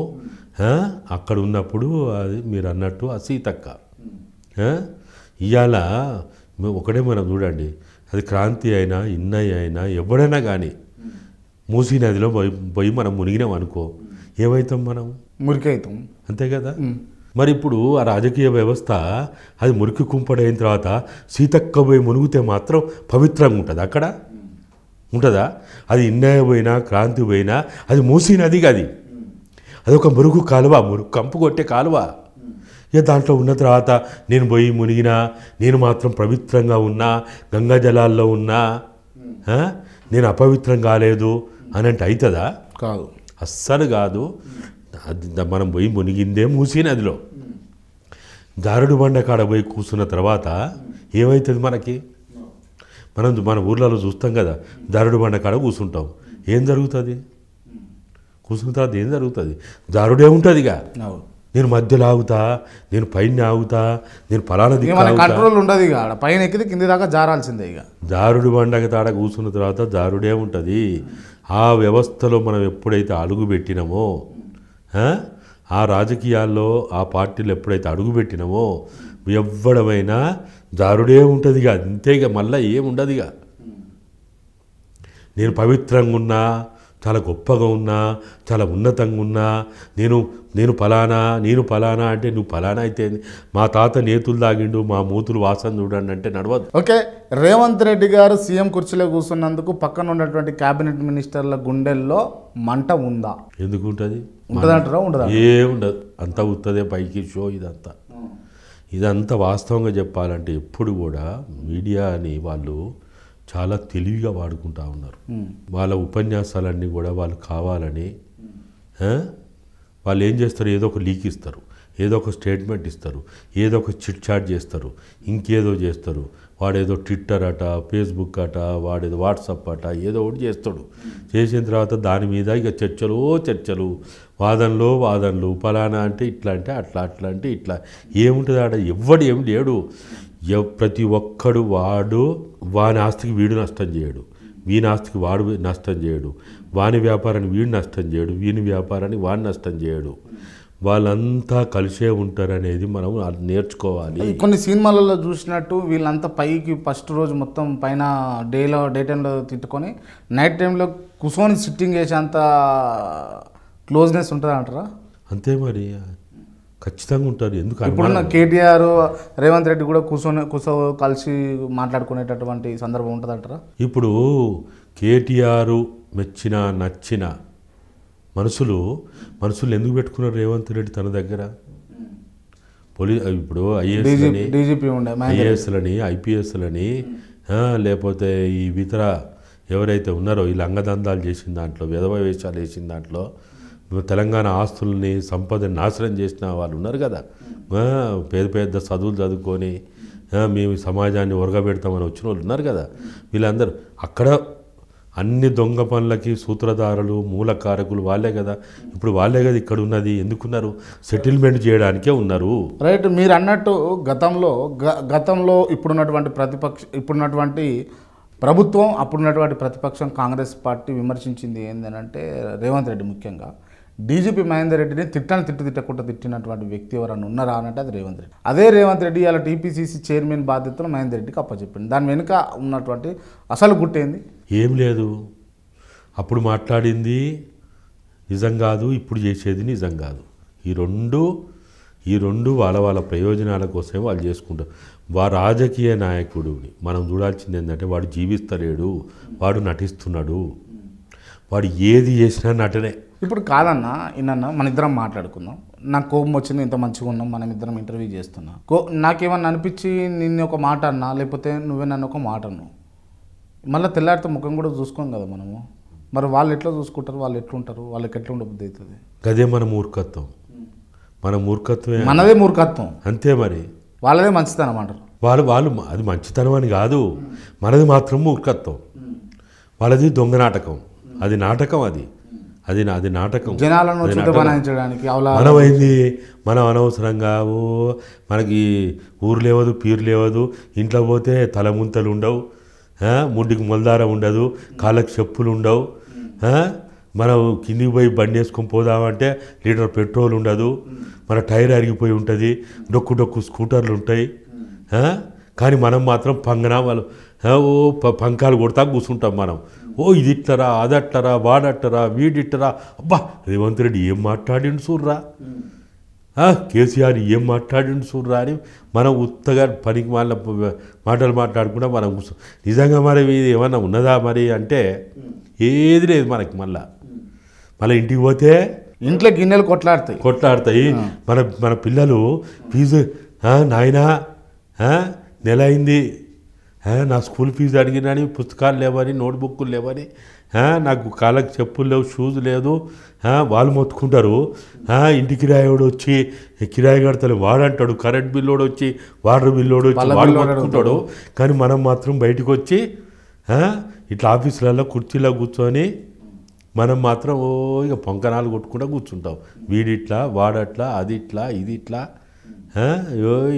అక్కడ ఉన్నప్పుడు అది మీరు అన్నట్టు ఆ సీతక్క. ఇవాళ ఒకటే మనం చూడండి, అది క్రాంతి అయినా ఇన్నయ్య అయినా ఎవడైనా కానీ మూసీ నదిలో పోయి మనం మునిగినాం అనుకో, ఏమవుతాం? మనం మురికి అవుతాం, అంతే కదా. మరి ఇప్పుడు ఆ రాజకీయ వ్యవస్థ అది మురికి కుంపడైన తర్వాత సీతక్క పోయి మునిగితే మాత్రం పవిత్రంగా ఉంటుంది. అక్కడ ఉంటుందా? అది ఇన్నయ్య పోయినా క్రాంతి పోయినా అది మూసీ నది కాదు, అది ఒక మురుగు కాలువ, కంపు కొట్టే కాలువ. ఇక దాంట్లో ఉన్న తర్వాత నేను పోయి మునిగినా, నేను మాత్రం పవిత్రంగా ఉన్నా, గంగా జలాల్లో ఉన్నా, నేను అపవిత్రం కాలేదు అని అంటే అవుతుందా? కాదు, అస్సలు కాదు. మనం పోయి మునిగిందే మూసీ నదిలో. జారుడు బండ కాడ పోయి కూర్చున్న తర్వాత ఏమవుతుంది మనకి? మన ఊర్లలో చూస్తాం కదా, జారుడు బండ కాడ కూర్చుంటాం, ఏం జరుగుతుంది? కూర్చున్న తర్వాత ఏం జరుగుతుంది? జారుడే ఉంటుంది. ఇక నేను మధ్యలో ఆగుతా, నేను పైన ఆగుతా, నేను ఫలానా కంట్రోల్ ఉండదు. ఇక పైన ఎక్కితే కింది దాకా జారాల్సిందే. ఇక జారుడు బండకి తాడ కూర్చున్న తర్వాత జారుడే ఉంటుంది. ఆ వ్యవస్థలో మనం ఎప్పుడైతే అడుగు పెట్టినామో, ఆ రాజకీయాల్లో ఆ పార్టీలు ఎప్పుడైతే అడుగు పెట్టినామో ఎవ్వడమైనా దారుడే ఉంటుంది ఇక అంతే ఇక మళ్ళీ ఏముండదు ఇక. నేను పవిత్రంగా ఉన్నా, చాలా గొప్పగా ఉన్నా, చాలా ఉన్నతంగా ఉన్నా, నేను ఫలానా అంటే నువ్వు ఫలానా అయితే మా తాత నేతులు తాగిండు మా మూతులు వాసన చూడండి అంటే నడవదు. ఓకే, రేవంత్ రెడ్డి గారు సీఎం కుర్చీలో కూర్చున్నందుకు పక్కన ఉన్నటువంటి క్యాబినెట్ మినిస్టర్ల గుండెల్లో మంట ఉందా? ఎందుకు ఉంటుంది? ఉంటుందంటారా? ఉండదా? ఏముండదు, అంతా ఉత్తదే పైకి షో. ఇదంతా వాస్తవంగా చెప్పాలంటే ఎప్పుడు కూడా మీడియాని వాళ్ళు చాలా తెలివిగా వాడుకుంటూ ఉన్నారు. వాళ్ళ ఉపన్యాసాలన్నీ కూడా వాళ్ళు కావాలని వాళ్ళు ఏం చేస్తారు, ఏదో ఒక లీక్ ఇస్తారు, ఏదో ఒక స్టేట్మెంట్ ఇస్తారు, ఏదో ఒక చిట్ చాట్ చేస్తారు, ఇంకేదో చేస్తారు. వాడేదో ట్విట్టర్ అట, ఫేస్బుక్ అట, వాడేదో వాట్సాప్ అట, ఏదో ఒకటి చేస్తాడు. చేసిన తర్వాత దాని మీద ఇక చర్చలు, వాదనలు, ఫలానా అంటే ఇట్లా అంటే అట్లా అంటే ఇట్లా. ఏముంటుంది ఆడ? ఎవ్వడు ఏం లేడు. ప్రతి ఒక్కడు వాని ఆస్తికి వీడు నష్టం చేయడు, వీని ఆస్తికి వాడు నష్టం చేయడు, వాని వ్యాపారాన్ని వీడు నష్టం చేయడు, వీని వ్యాపారాన్ని వాడు నష్టం చేయడు. వాళ్ళంతా కలిసే ఉంటారనేది మనం నేర్చుకోవాలి. కొన్ని సినిమాలలో చూసినట్టు వీళ్ళంతా పైకి ఫస్ట్ రోజు మొత్తం పైన డే టైంలో తిట్టుకొని నైట్ టైంలో కూర్చొని సిట్టింగ్ చేసేంత క్లోజ్నెస్ ఉంటుంది అంటారా? అంతే మరి, ఖచ్చితంగా ఉంటారు. ఎందుకు? ఇప్పుడున్న కేటీఆర్ రేవంత్ రెడ్డి కూడా కూర్చో కలిసి మాట్లాడుకునేటటువంటి సందర్భం ఉంటుంది అంటారా? ఇప్పుడు కేటీఆర్ నచ్చిన మనుషులు ఎందుకు పెట్టుకున్నారు రేవంత్ రెడ్డి తన దగ్గర? ఇప్పుడు ఐఏఎస్లని ఐపీఎస్లని లేకపోతే ఈ ఇతర ఎవరైతే ఉన్నారో ఈ లంగదందాలు చేసిన దాంట్లో, విధవ వేషాలు వేసిన దాంట్లో, తెలంగాణ ఆస్తుల్ని సంపదని నాశనం చేసిన వాళ్ళు ఉన్నారు కదా, పెద్ద చదువులు చదువుకొని మేము సమాజాన్ని ఒరగబెడతామని వచ్చిన వాళ్ళు ఉన్నారు కదా. వీళ్ళందరూ అక్కడ అన్ని దొంగ పనులకి సూత్రధారులు, మూలకారకులు వాళ్ళే కదా. ఇప్పుడు వాళ్ళే కదా ఇక్కడ ఉన్నది. ఎందుకున్నారు? సెటిల్మెంట్ చేయడానికే ఉన్నారు. రైట్. మీరు అన్నట్టు గతంలో ఇప్పుడున్నటువంటి ప్రభుత్వం, అప్పుడున్నటువంటి ప్రతిపక్షం కాంగ్రెస్ పార్టీ విమర్శించింది ఏంటంటే రేవంత్ రెడ్డి ముఖ్యంగా డీజీపీ మహేందర్ రెడ్డిని తిట్టకుండా తిట్టినటువంటి వ్యక్తి ఎవరన్నా ఉన్నారా అనంటే అది రేవంత్ రెడ్డి. అదే రేవంత్ రెడ్డి ఇలా టీపీసీసీ చైర్మన్ బాధ్యతలు మహేందర్ రెడ్డికి అప్పచెప్పింది. దాని వెనుక ఉన్నటువంటి అసలు గుట్టేంది? ఏం లేదు. అప్పుడు మాట్లాడింది నిజం కాదు, ఇప్పుడు చేసేది నిజం కాదు. ఈ రెండు వాళ్ళ ప్రయోజనాల కోసమే వాళ్ళు చేసుకుంటారు. రాజకీయ నాయకుడిని మనం చూడాల్సింది ఏంటంటే వాడు జీవిస్తలేడు, వాడు నటిస్తున్నాడు, వాడు ఏది చేసినా నటనే. ఇప్పుడు కాదన్నా, ఇన్న మన ఇద్దరం మాట్లాడుకుందాం. నాకు కోపం వచ్చింది, ఇంత మంచిగా ఉన్నాం, మనం ఇద్దరం ఇంటర్వ్యూ చేస్తున్నా, నాకేమన్నా అనిపించి నిన్ను ఒక మాట అన్నా, లేకపోతే నువ్వే నన్ను ఒక మాట అన్నావు, మళ్ళీ తెల్లారితో ముఖం కూడా చూసుకోం కదా మనము. మరి వాళ్ళు ఎట్లా చూసుకుంటారు, వాళ్ళు ఎట్లుంటారు, వాళ్ళకి ఎట్లా ఉండబుద్ధి అవుతుంది? అదే మన మూర్ఖత్వం. మనదే మూర్ఖత్వం అంతే. మరి వాళ్ళదే మంచితనం అంటారు. వాళ్ళు అది మంచితనం అని కాదు, మనది మాత్రం మూర్ఖత్వం. వాళ్ళది దొంగ నాటకం, అది నాటకం, అది నాటకం. జనాలను చూపించడానికి మనమైంది. మనం అనవసరంగా మనకి ఊరు లేవదు, పీరు లేవదు, ఇంట్లో పోతే తలముంతలు ఉండవు, ముడ్డికి మొలదారం ఉండదు, కాళ్ళకి చెప్పులు ఉండవు, మనం కిందికి పోయి బండి వేసుకొని పోదామంటే లీటర్ పెట్రోల్ ఉండదు, మన టైర్ అరిగిపోయి ఉంటుంది, డొక్కు స్కూటర్లు ఉంటాయి. కానీ మనం మాత్రం వాళ్ళు పంకాలు కొడతా కూర్చుంటాం. మనం ఇది ఇట్లరా, అదట్టరా, వాడట్టరా, వీడిట్టరా, అబ్బా రేవంత్ రెడ్డి ఏం మాట్లాడిండు చూర్రా, కేసీఆర్ ఏం మాట్లాడిండు చూర్రా అని మనం ఉత్తగా పనికి మాటలు మాట్లాడుకుంటా మనం కూర్చో. నిజంగా మరి ఇది ఏమన్నా ఉన్నదా మరి అంటే ఏది లేదు మనకి. మళ్ళీ ఇంటికి పోతే ఇంట్లో గిన్నెలు కొట్లాడతాయి. మన పిల్లలు ఫీజు, నాయనా నెల అయింది, నా స్కూల్ ఫీజు అడిగినని, పుస్తకాలు లేవని, నోట్బుక్లు లేవని, నాకు కాళ్ళకి చెప్పులు లేవు, షూస్ లేదు, వాళ్ళు మొత్తుకుంటారు. ఇంటి కిరాయోడు వచ్చి కిరాయి కడతాడు వాడంటాడు, కరెంట్ బిల్లోడు వచ్చి వాటర్ బిల్లోడు వచ్చి వాడు మొత్తుకుంటాడు. కానీ మనం మాత్రం బయటకు వచ్చి ఇట్లా ఆఫీసులలో కుర్చీలో కూర్చొని మనం మాత్రం ఇక పొంకనాలు కొట్టుకుంటూ కూర్చుంటాం. వీడిట్లా, వాడట్లా, అది ఇట్లా, ఇది ఇట్లా,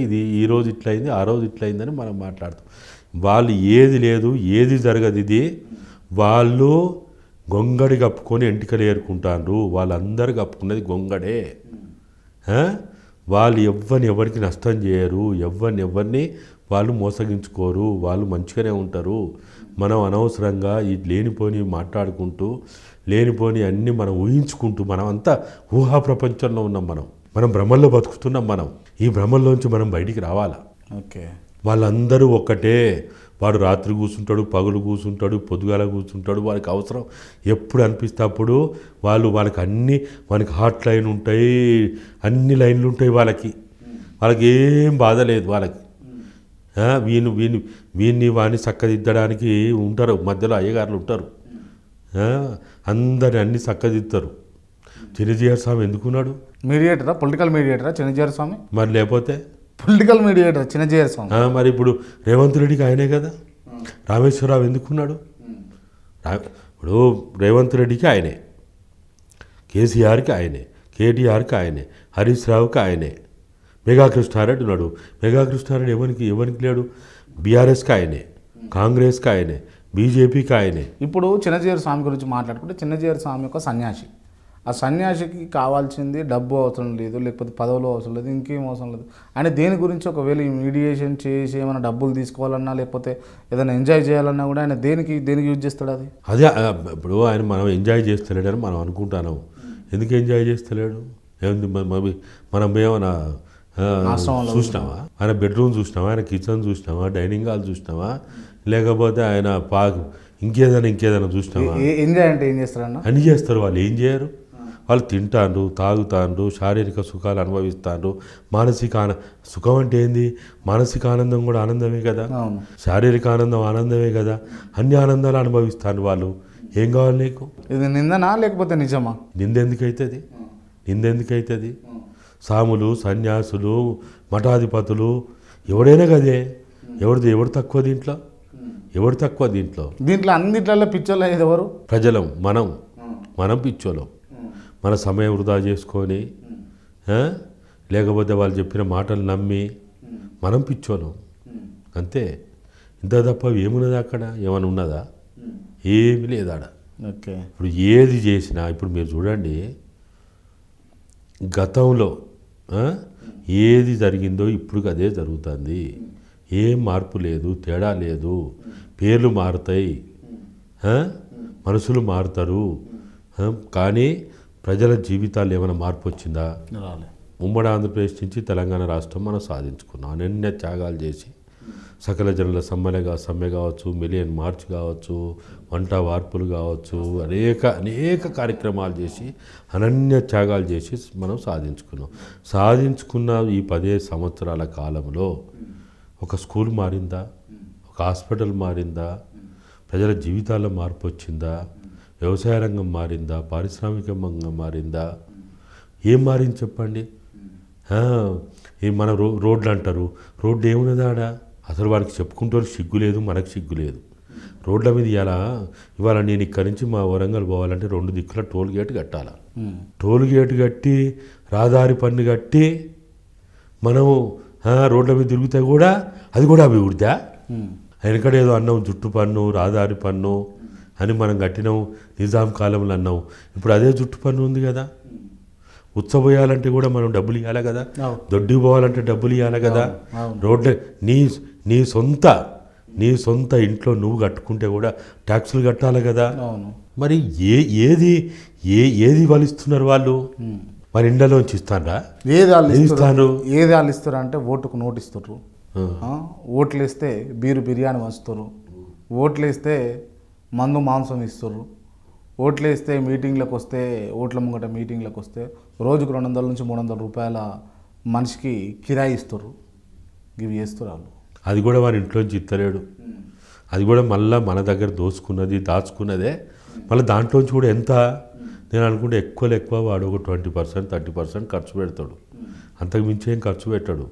ఇది ఈరోజు ఇట్లయింది, ఆ రోజు ఇట్లయిందని మనం మాట్లాడతాం. వాళ్ళు ఏది లేదు, ఏది జరగదు. ఇది వాళ్ళు గొంగడి కప్పుకొని ఎంటికలు ఏరుకుంటారు. వాళ్ళందరూ కప్పుకున్నది గొంగడే. వాళ్ళు ఎవరికి నష్టం చేయరు, ఎవరిని వాళ్ళు మోసగించుకోరు, వాళ్ళు మంచిగానే ఉంటారు. మనం అనవసరంగా ఈ లేనిపోని మాట్లాడుకుంటూ లేనిపోని అన్నీ మనం ఊహించుకుంటూ మనం అంతా ఊహా ప్రపంచంలో ఉన్నాం. మనం భ్రమల్లో బతుకుతున్నాం. ఈ భ్రమల్లోంచి మనం బయటికి రావాలా. ఓకే, వాళ్ళందరూ ఒక్కటే. వాడు రాత్రి కూర్చుంటాడు, పగులు కూర్చుంటాడు, పొద్దుగాల కూర్చుంటాడు. వాడికి అవసరం ఎప్పుడు అనిపిస్తే అప్పుడు వాళ్ళకి హాట్ లైన్ ఉంటాయి, అన్ని లైన్లు ఉంటాయి. వాళ్ళకి ఏం బాధ లేదు. వాళ్ళకి వీడిని వాడిని చక్కదిద్దడానికి ఉంటారు, మధ్యలో అయ్యగారులు ఉంటారు. అందరిని అన్ని చక్కదిద్దారు. చిరంజీవి స్వామి ఎందుకున్నాడు? మీడియేటరా, పొలిటికల్ మీడియేటరా చిరంజీవి స్వామి? మరి లేకపోతే పొలిటికల్ మీడియేటర్ చిరంజీవి స్వామి. మరి ఇప్పుడు రేవంత్ రెడ్డికి ఆయనే కదా. రామేశ్వరరావు ఎందుకున్నాడు? ఇప్పుడు రేవంత్ రెడ్డికి ఆయనే, కేసీఆర్కి ఆయనే, కేటీఆర్కి ఆయనే, హరీష్ రావుకి ఆయనే, మెగా కృష్ణారెడ్డి ఉన్నాడు. మెగా కృష్ణారెడ్డి ఎవరికి లేడు? బీఆర్ఎస్కి ఆయనే, కాంగ్రెస్కి ఆయనే, బీజేపీకి ఆయనే. ఇప్పుడు చిరంజీవి స్వామి గురించి మాట్లాడుకుంటే చిరంజీవి స్వామి ఒక సన్యాసి. ఆ సన్యాసికి కావాల్సింది డబ్బు అవసరం లేదు, లేకపోతే పదవులు అవసరం లేదు, ఇంకేం అవసరం లేదు. ఆయన దేని గురించి ఒకవేళ ఈ మీడియేషన్ చేసి ఏమైనా డబ్బులు తీసుకోవాలన్నా లేకపోతే ఏదైనా ఎంజాయ్ చేయాలన్నా కూడా ఆయన దేనికి యూజ్ చేస్తాడు? అదే ఇప్పుడు ఆయన మనం ఎంజాయ్ చేస్తలేడని మనం అనుకుంటాను. ఎందుకు ఎంజాయ్ చేస్తలేడు? ఏముంది మనం ఏమైనా చూసినావా? ఆయన బెడ్రూమ్ చూసినావా? ఆయన కిచెన్ చూసినావా? డైనింగ్ హాల్ చూసినావా? లేకపోతే ఆయన ఇంకేదైనా చూసినావా? ఎంజాయ్ అంటే ఏం చేస్తారన్న? అన్ని చేస్తారు. వాళ్ళు ఏం చేయరు? వాళ్ళు తింటాండ్రు, తాగుతాండ్రు, శారీరక సుఖాలు అనుభవిస్తాండ్రు. సుఖం అంటే ఏంది? మానసిక ఆనందం కూడా ఆనందమే కదా, శారీరక ఆనందం ఆనందమే కదా. అన్ని ఆనందాలు అనుభవిస్తాండ్రు వాళ్ళు. ఏం కావాలి నీకు? ఇది నిందనా లేకపోతే నిజమా? నిందెందుకైతుంది? సాములు, సన్యాసులు, మఠాధిపతులు ఎవడైనా కదే. ఎవడు తక్కువ దీంట్లో? దీంట్లో అన్నిట్లలో పిచ్చోళ్ళు అయ్యేది ఎవరు? ప్రజలం. మనం పిచ్చోళ్ళం. మన సమయం వృధా చేసుకొని లేకపోతే వాళ్ళు చెప్పిన మాటలు నమ్మి మనం పిచ్చోళ్ళం అంతే. ఇంత తప్ప ఏమున్నది అక్కడ? ఏమైనా ఉన్నదా? ఏమీ లేదు ఆడ. ఓకే, ఇప్పుడు ఏది చేసినా ఇప్పుడు మీరు చూడండి, గతంలో ఏది జరిగిందో ఇప్పుడు అదే జరుగుతుంది. ఏం మార్పు లేదు, తేడా లేదు. పేర్లు మారుతాయి, మనుషులు మారుతారు, కానీ ప్రజల జీవితాలు ఏమైనా మార్పు వచ్చిందా? ఉమ్మడి ఆంధ్రప్రదేశ్ నుంచి తెలంగాణ రాష్ట్రం మనం సాధించుకున్నాం. అనన్య త్యాగాలు చేసి సకల జనుల సమ్మె కావచ్చు, మిలియన్ మార్చ్ కావచ్చు, వంట వార్పులు కావచ్చు, అనేక కార్యక్రమాలు చేసి అనన్య త్యాగాలు చేసి మనం సాధించుకున్న ఈ 15 సంవత్సరాల కాలంలో ఒక స్కూల్ మారిందా? ఒక హాస్పిటల్ మారిందా? ప్రజల జీవితాల్లో మార్పు వచ్చిందా? వ్యవసాయ రంగం మారిందా? పారిశ్రామిక రంగం మారిందా? ఏం మారింది చెప్పండి? మన రోడ్లు అంటారు. రోడ్డు ఏమున్నదా ఆడ? అసలు వాడికి చెప్పుకుంటూ సిగ్గు లేదు, మనకు సిగ్గు లేదు. రోడ్ల మీద ఇవాళ నేను ఇక్కడి నుంచి మా వరంగల్ పోవాలంటే 2 దిక్కుల టోల్ గేట్ కట్టాలి. టోల్ గేట్ కట్టి రహదారి పన్ను కట్టి మనం రోడ్ల మీద తిరిగితే కూడా అది కూడా అభివృద్ధా? వెనకడేదో అన్నాం జుట్టు పన్ను, రహదారి పన్ను అని మనం కట్టినాం, నిజాం కాలంలో అన్నాం. ఇప్పుడు అదే జుట్టు పన్ను ఉంది కదా. ఉచ్చబోయాలంటే కూడా మనం డబ్బులు ఇవ్వాలి కదా, దొడ్డికి పోవాలంటే డబ్బులు ఇవ్వాలి కదా. రోడ్ల నీ సొంత ఇంట్లో నువ్వు కట్టుకుంటే కూడా ట్యాక్సులు కట్టాలి కదా. మరి ఏది వాళ్ళు ఇస్తున్నారు? వాళ్ళు మన ఇండ్లలోంచి ఇస్తారా? ఏది వాళ్ళు ఇస్తారు అంటే ఓటుకు నోటు ఇస్తారు, ఓట్లు వేస్తే బిర్యానీ వంచుతారు, ఓట్లు వేస్తే మందు మాంసం ఇస్తారు, ఓట్లు వేస్తే ఓట్ల ముంగట మీటింగ్లకు వస్తే రోజుకు 200 నుంచి 300 రూపాయల మనిషికి కిరాయి ఇస్తారు. ఇవి చేస్తారు వాళ్ళు. అది కూడా వారి ఇంట్లోంచి ఇస్తలేడు. అది కూడా మళ్ళీ మన దగ్గర దాచుకున్నదే. మళ్ళీ దాంట్లోంచి కూడా ఎంత నేను అనుకుంటే ఎక్కువ వాడు ఒక 20% 30% ఖర్చు పెడతాడు. అంతకు మించి ఏం ఖర్చు పెట్టాడు.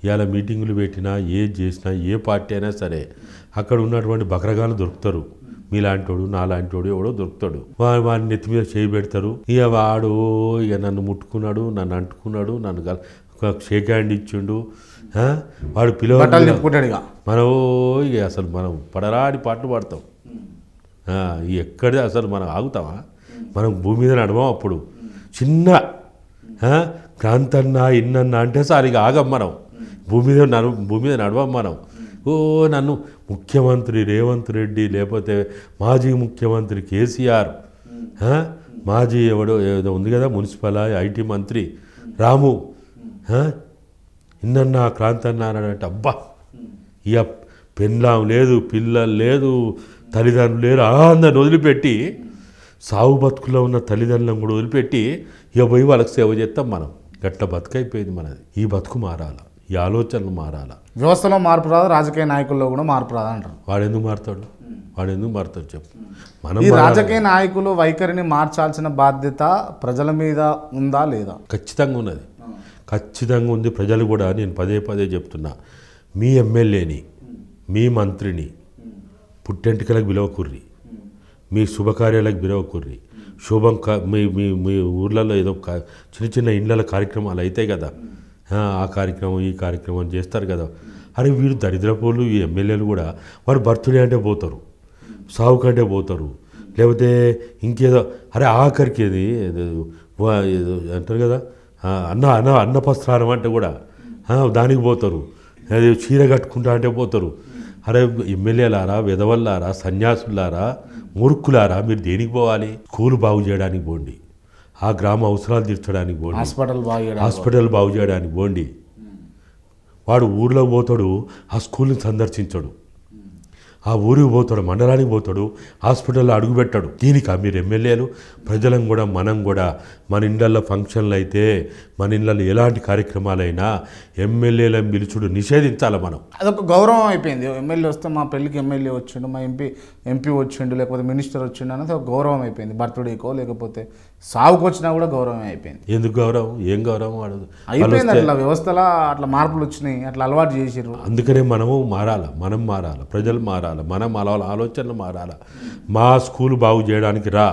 ఇవాళ మీటింగులు పెట్టినా ఏది చేసినా ఏ పార్టీ అయినా సరే అక్కడ ఉన్నటువంటి బకరగాలు దొరుకుతారు. మీలాంటోడు నాలాంటోడు ఎవడో దొరుకుతాడు. వాడిని నెత్తి మీద చేయి పెడతారు. వాడు నన్ను ముట్టుకున్నాడు, నన్ను అంటుకున్నాడు, నన్ను షేక్ హ్యాండ్ ఇచ్చిండు, వాడు పిలవటాడు. మనం అసలు మనం పడరాడి పాటలు పాడతాం. ఎక్కడే అసలు మనం ఆగుతామా? మనం భూమి మీద నడవం. అప్పుడు చిన్న క్రాంతన్నా ఇన్నన్నా అంటే సారిగా ఆగం మనం భూమి మీద నడవం మనం. నన్ను ముఖ్యమంత్రి రేవంత్ రెడ్డి, లేకపోతే మాజీ ముఖ్యమంత్రి కేసీఆర్, మాజీ ఏదో ఉంది కదా మున్సిపల్ ఐటీ మంత్రి రాము, ఇన్నన్నా క్రాంతన్నా అన్నాడంటే అబ్బా ఇక పెళ్ళాం లేదు, పిల్లలు లేదు, తల్లిదండ్రులు లేరు, అందరిని వదిలిపెట్టి సాగు బతుకులో ఉన్న తల్లిదండ్రులను కూడా వదిలిపెట్టి ఇక పోయి వాళ్ళకి సేవ చేస్తాం మనం. గట్ల బతుకైపోయింది మనది. ఈ బతుకు మారాలా, ఈ ఆలోచనలు మారాలా. వ్యవస్థలో మార్పు రాదు, రాజకీయ నాయకుల్లో కూడా మార్పు రాదు అంటారు. వాడెందుకు మారుతాడు చెప్పు. ఈ రాజకీయ నాయకులు వైఖరిని మార్చాల్సిన బాధ్యత ప్రజల మీద ఉందా లేదా? ఖచ్చితంగా ఉన్నది, ఖచ్చితంగా ఉంది. ప్రజలు కూడా నేను పదే చెప్తున్నా, మీ ఎమ్మెల్యేని మీ మంత్రిని పుట్టెంటికలకు విలువకుర్రి, మీ శుభకార్యాలకు విలువకుర్రి, మీ ఊర్లలో ఏదో చిన్న ఇళ్ళ కార్యక్రమాలు అవుతాయి కదా, ఆ కార్యక్రమం ఈ కార్యక్రమం చేస్తారు కదా. అరే వీళ్ళు దరిద్రపోళ్ళు, ఈ ఎమ్మెల్యేలు కూడా వారు బర్త్డే అంటే పోతారు, సాగు కంటే పోతారు, లేకపోతే ఇంకేదో అరే ఆఖరికి ఏది ఏదో అంటారు కదా అన్నపస్త్రానం అంటే కూడా దానికి పోతారు, అది చీర కట్టుకుంటా అంటే పోతారు. అరే ఎమ్మెల్యేలారా, విధవల్లారా, సన్యాసులారా, మూర్ఖులారా, మీరు దేనికి పోవాలి? స్కూలు బాగు చేయడానికి పోండి, ఆ గ్రామ అవసరాలు తీర్చడానికి పోండి, హాస్పిటల్ బాగు చేయడానికి పోండి. వాడు ఊర్లో పోతాడు, ఆ స్కూల్ని సందర్శించడు, ఆ ఊరికి పోతాడు, మండలానికి పోతాడు, హాస్పిటల్లో అడుగుపెట్టాడు. దీనికా మీరు ఎమ్మెల్యేలు? ప్రజలను కూడా మనం కూడా మన ఇళ్ళల్లో ఫంక్షన్లు అయితే, మన ఇళ్ళల్లో ఎలాంటి కార్యక్రమాలైనా ఎమ్మెల్యేలను పిలుచుడు నిషేధించాలి మనం. అదొక గౌరవం అయిపోయింది. ఎమ్మెల్యే వస్తే మా పెళ్ళికి ఎమ్మెల్యే వచ్చిండు, మా ఎంపీ వచ్చిండు, లేకపోతే మినిస్టర్ వచ్చిండు అనేది ఒక గౌరవం అయిపోయింది. బర్త్డేకో లేకపోతే సాగుకు వచ్చినా కూడా గౌరవం అయిపోయింది. ఎందుకు గౌరవం? ఏం గౌరవం వాడదు అయిపోయింది. అట్లా వ్యవస్థలో అట్లా మార్పులు వచ్చినాయి, అట్లా అలవాటు చేసిర్రు. అందుకనే మనం మారాలి, ప్రజలు మారాలి, మనం ఆలోచనలు మారాలి. మా స్కూల్ బాగు చేయడానికి రా,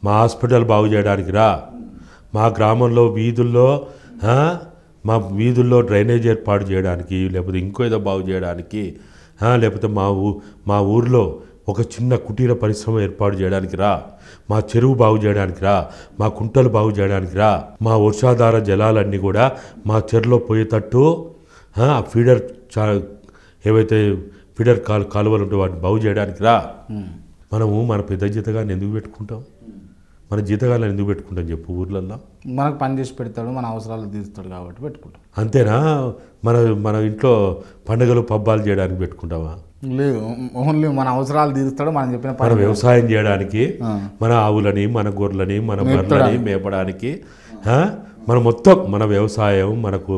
మా హాస్పిటల్ బాగు చేయడానికి రా, మా గ్రామంలో వీధుల్లో డ్రైనేజ్ ఏర్పాటు చేయడానికి, లేకపోతే ఇంకో ఏదో బాగు చేయడానికి, లేకపోతే మా ఊర్లో ఒక చిన్న కుటీర పరిశ్రమ ఏర్పాటు చేయడానికి రా, మా చెరువు బాగు చేయడానికి రా, మా కుంటలు బాగు చేయడానికి రా, మా వర్షాధార జలాలన్నీ కూడా మా చెరువులో పోయేటట్టు ఫీడర్ ఏవైతే ఫీడర్ కాలువలు ఉంటే వాటిని బాగు చేయడానికి రా. మనము మన పెద్ద జీతగాన్ని ఎందుకు పెట్టుకుంటాం? మన జీతగాళ్ళని ఎందుకు పెట్టుకుంటాం చెప్పు? ఊర్లల్లో మనకు పని చేసి పెడతాడు, మన అవసరాలు తీరుస్తాడు కాబట్టి పెట్టుకుంటాం. అంతేనా? మన ఇంట్లో పండుగలు పబ్బాలు చేయడానికి పెట్టుకుంటామా? లేదు, ఓన్లీ మన అవసరాలు తీరుస్తాడు. మనం చెప్పిన మన వ్యవసాయం చేయడానికి, మన ఆవులని, మన గొర్రెలని, మన బర్రెలని మేపడానికి, మొత్తం మన వ్యవసాయం, మనకు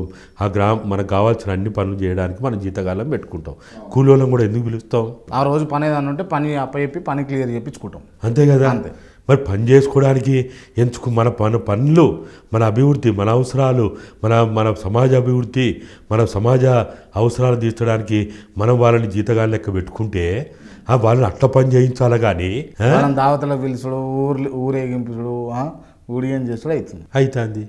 కావాల్సిన అన్ని పనులు చేయడానికి మన జీతకాలం పెట్టుకుంటాం. కూలోళ్ళం కూడా ఎందుకు పిలుస్తాం? ఆ రోజు పని ఏదైనా ఉంటే పని అప్పచెప్పి పని క్లియర్ చేయించుకుంటాం. అంతే కదా. అంతే. మరి పని చేసుకోవడానికి మన పనులు, మన అభివృద్ధి, మన అవసరాలు, మన సమాజ అభివృద్ధి, మన సమాజ అవసరాలు తీర్చడానికి మనం వాళ్ళని జీతగాళ్ళ లెక్క పెట్టుకుంటే వాళ్ళని అట్లా పని చేయించాలి. కానీ మనం దావతలకు పిలుచుడు, ఊరేగింపుడు, ఊడిగం చేసుడు అవుతుంది.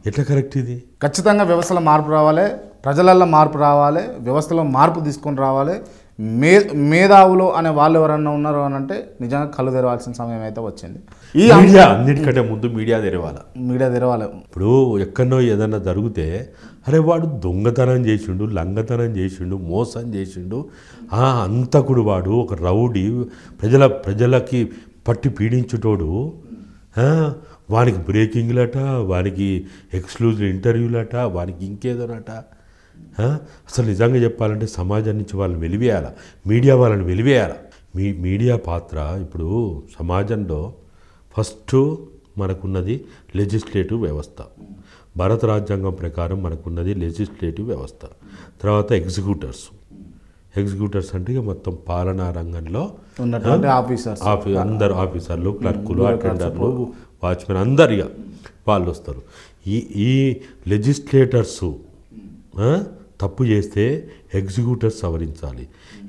ఎట్లా కరెక్ట్ ఇది? ఖచ్చితంగా వ్యవస్థలో మార్పు రావాలి, ప్రజలల్లో మార్పు రావాలి, వ్యవస్థలో మార్పు తీసుకొని రావాలి. మేధావులు అనే వాళ్ళు ఎవరన్నా ఉన్నారు అని అంటే నిజంగా కళ్ళు తెరవాల్సిన సమయం అయితే వచ్చింది. ఈ మీడియా అన్నిటికంటే ముందు మీడియా తెరవాలి. ఇప్పుడు ఎక్కడో ఏదన్నా జరిగితే అరే వాడు దొంగతనం చేసిండు, లంగతనం చేసిండు, మోసం చేసిండు, అంతకుడు వాడు ఒక రౌడీ, ప్రజలకి పట్టి పీడించుటోడు, వానికి బ్రేకింగ్లట, వానికి ఎక్స్క్లూజివ్ ఇంటర్వ్యూలట, వానికి ఇంకేదోనట. అసలు నిజంగా చెప్పాలంటే సమాజం నుంచి వాళ్ళని వెలివేయాలి, మీడియా వాళ్ళని వెలివేయాలి. మీడియా పాత్ర ఇప్పుడు సమాజంలో ఫస్ట్ మనకున్నది లెజిస్లేటివ్ వ్యవస్థ. భారత రాజ్యాంగం ప్రకారం మనకున్నది లెజిస్లేటివ్ వ్యవస్థ. తర్వాత ఎగ్జిక్యూటర్స్ అంటే ఇక మొత్తం పాలనా రంగంలో అందరు ఆఫీసర్లు, క్లర్కులు, అటెండర్లు, వాచ్మెన్ అందరు ఇక వాళ్ళు వస్తారు. ఈ లెజిస్లేటర్సు తప్పు చేస్తే ఎగ్జిక్యూటర్స్ సవరించాలి.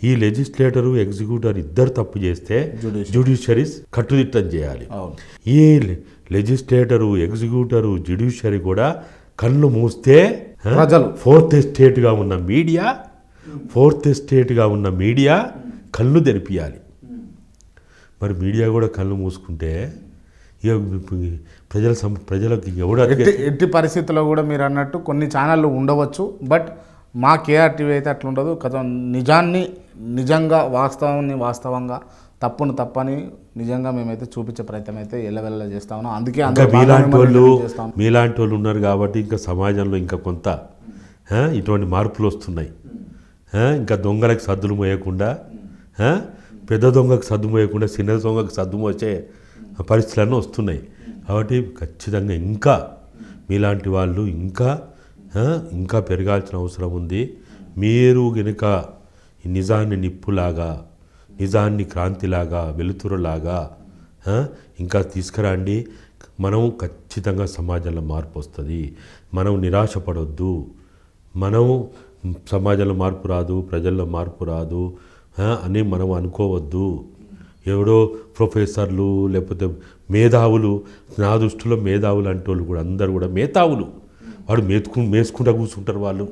ఈ లెజిస్లేటరు, ఎగ్జిక్యూటర్ ఇద్దరు తప్పు చేస్తే జ్యుడిషియరీస్ కట్టుదిట్టం చేయాలి. ఈ లెజిస్లేటరు, ఎగ్జిక్యూటరు, జ్యుడిషియరీ కూడా కళ్ళు మూస్తే ప్రజలు ఫోర్త్ ఎస్టేట్గా ఉన్న మీడియా కళ్ళు తెరిపియాలి. మరి మీడియా కూడా కళ్ళు మూసుకుంటే ఇక ప్రజలకు ఎవడు ఎట్టి పరిస్థితుల్లో కూడా మీరు అన్నట్టు కొన్ని ఛానళ్ళు ఉండవచ్చు, బట్ మా కేఆర్ టీవీ అయితే అట్లా ఉండదు. నిజాన్ని నిజంగా వాస్తవాన్ని వాస్తవంగా తప్పును తప్పని నిజంగా మేమైతే చూపించే ప్రయత్నం అయితే ఎల్లవెల్ల చేస్తా ఉన్నాం. అందుకే మీలాంటి వాళ్ళు ఉన్నారు కాబట్టి ఇంకా సమాజంలో ఇంకా కొంత ఇటువంటి మార్పులు వస్తున్నాయి. ఇంకా దొంగలకు సద్దులు మోయకుండా, పెద్ద దొంగకు సద్దు మోయకుండా చిన్న దొంగకు సద్దు మోసే పరిస్థితులన్నీ వస్తున్నాయి. కాబట్టి ఖచ్చితంగా ఇంకా మీలాంటి వాళ్ళు ఇంకా పెరగాల్సిన అవసరం ఉంది. మీరు గనుక నిజాన్ని నిప్పులాగా, నిజాన్ని క్రాంతిలాగా, వెలుతురులాగా ఇంకా తీసుకురండి. మనం ఖచ్చితంగా సమాజంలో మార్పు వస్తుంది. మనం నిరాశపడొద్దు. మనం సమాజంలో మార్పు రాదు, ప్రజల్లో మార్పు రాదు అని మనం అనుకోవద్దు. ఎవడో ప్రొఫెసర్లు లేకపోతే మేధావులు, నా దృష్టిలో మేధావులు అంటే వాళ్ళు కూడా అందరూ కూడా మేధావులు. వాడు మేసుకుంటూ కూర్చుంటారు, వాళ్ళు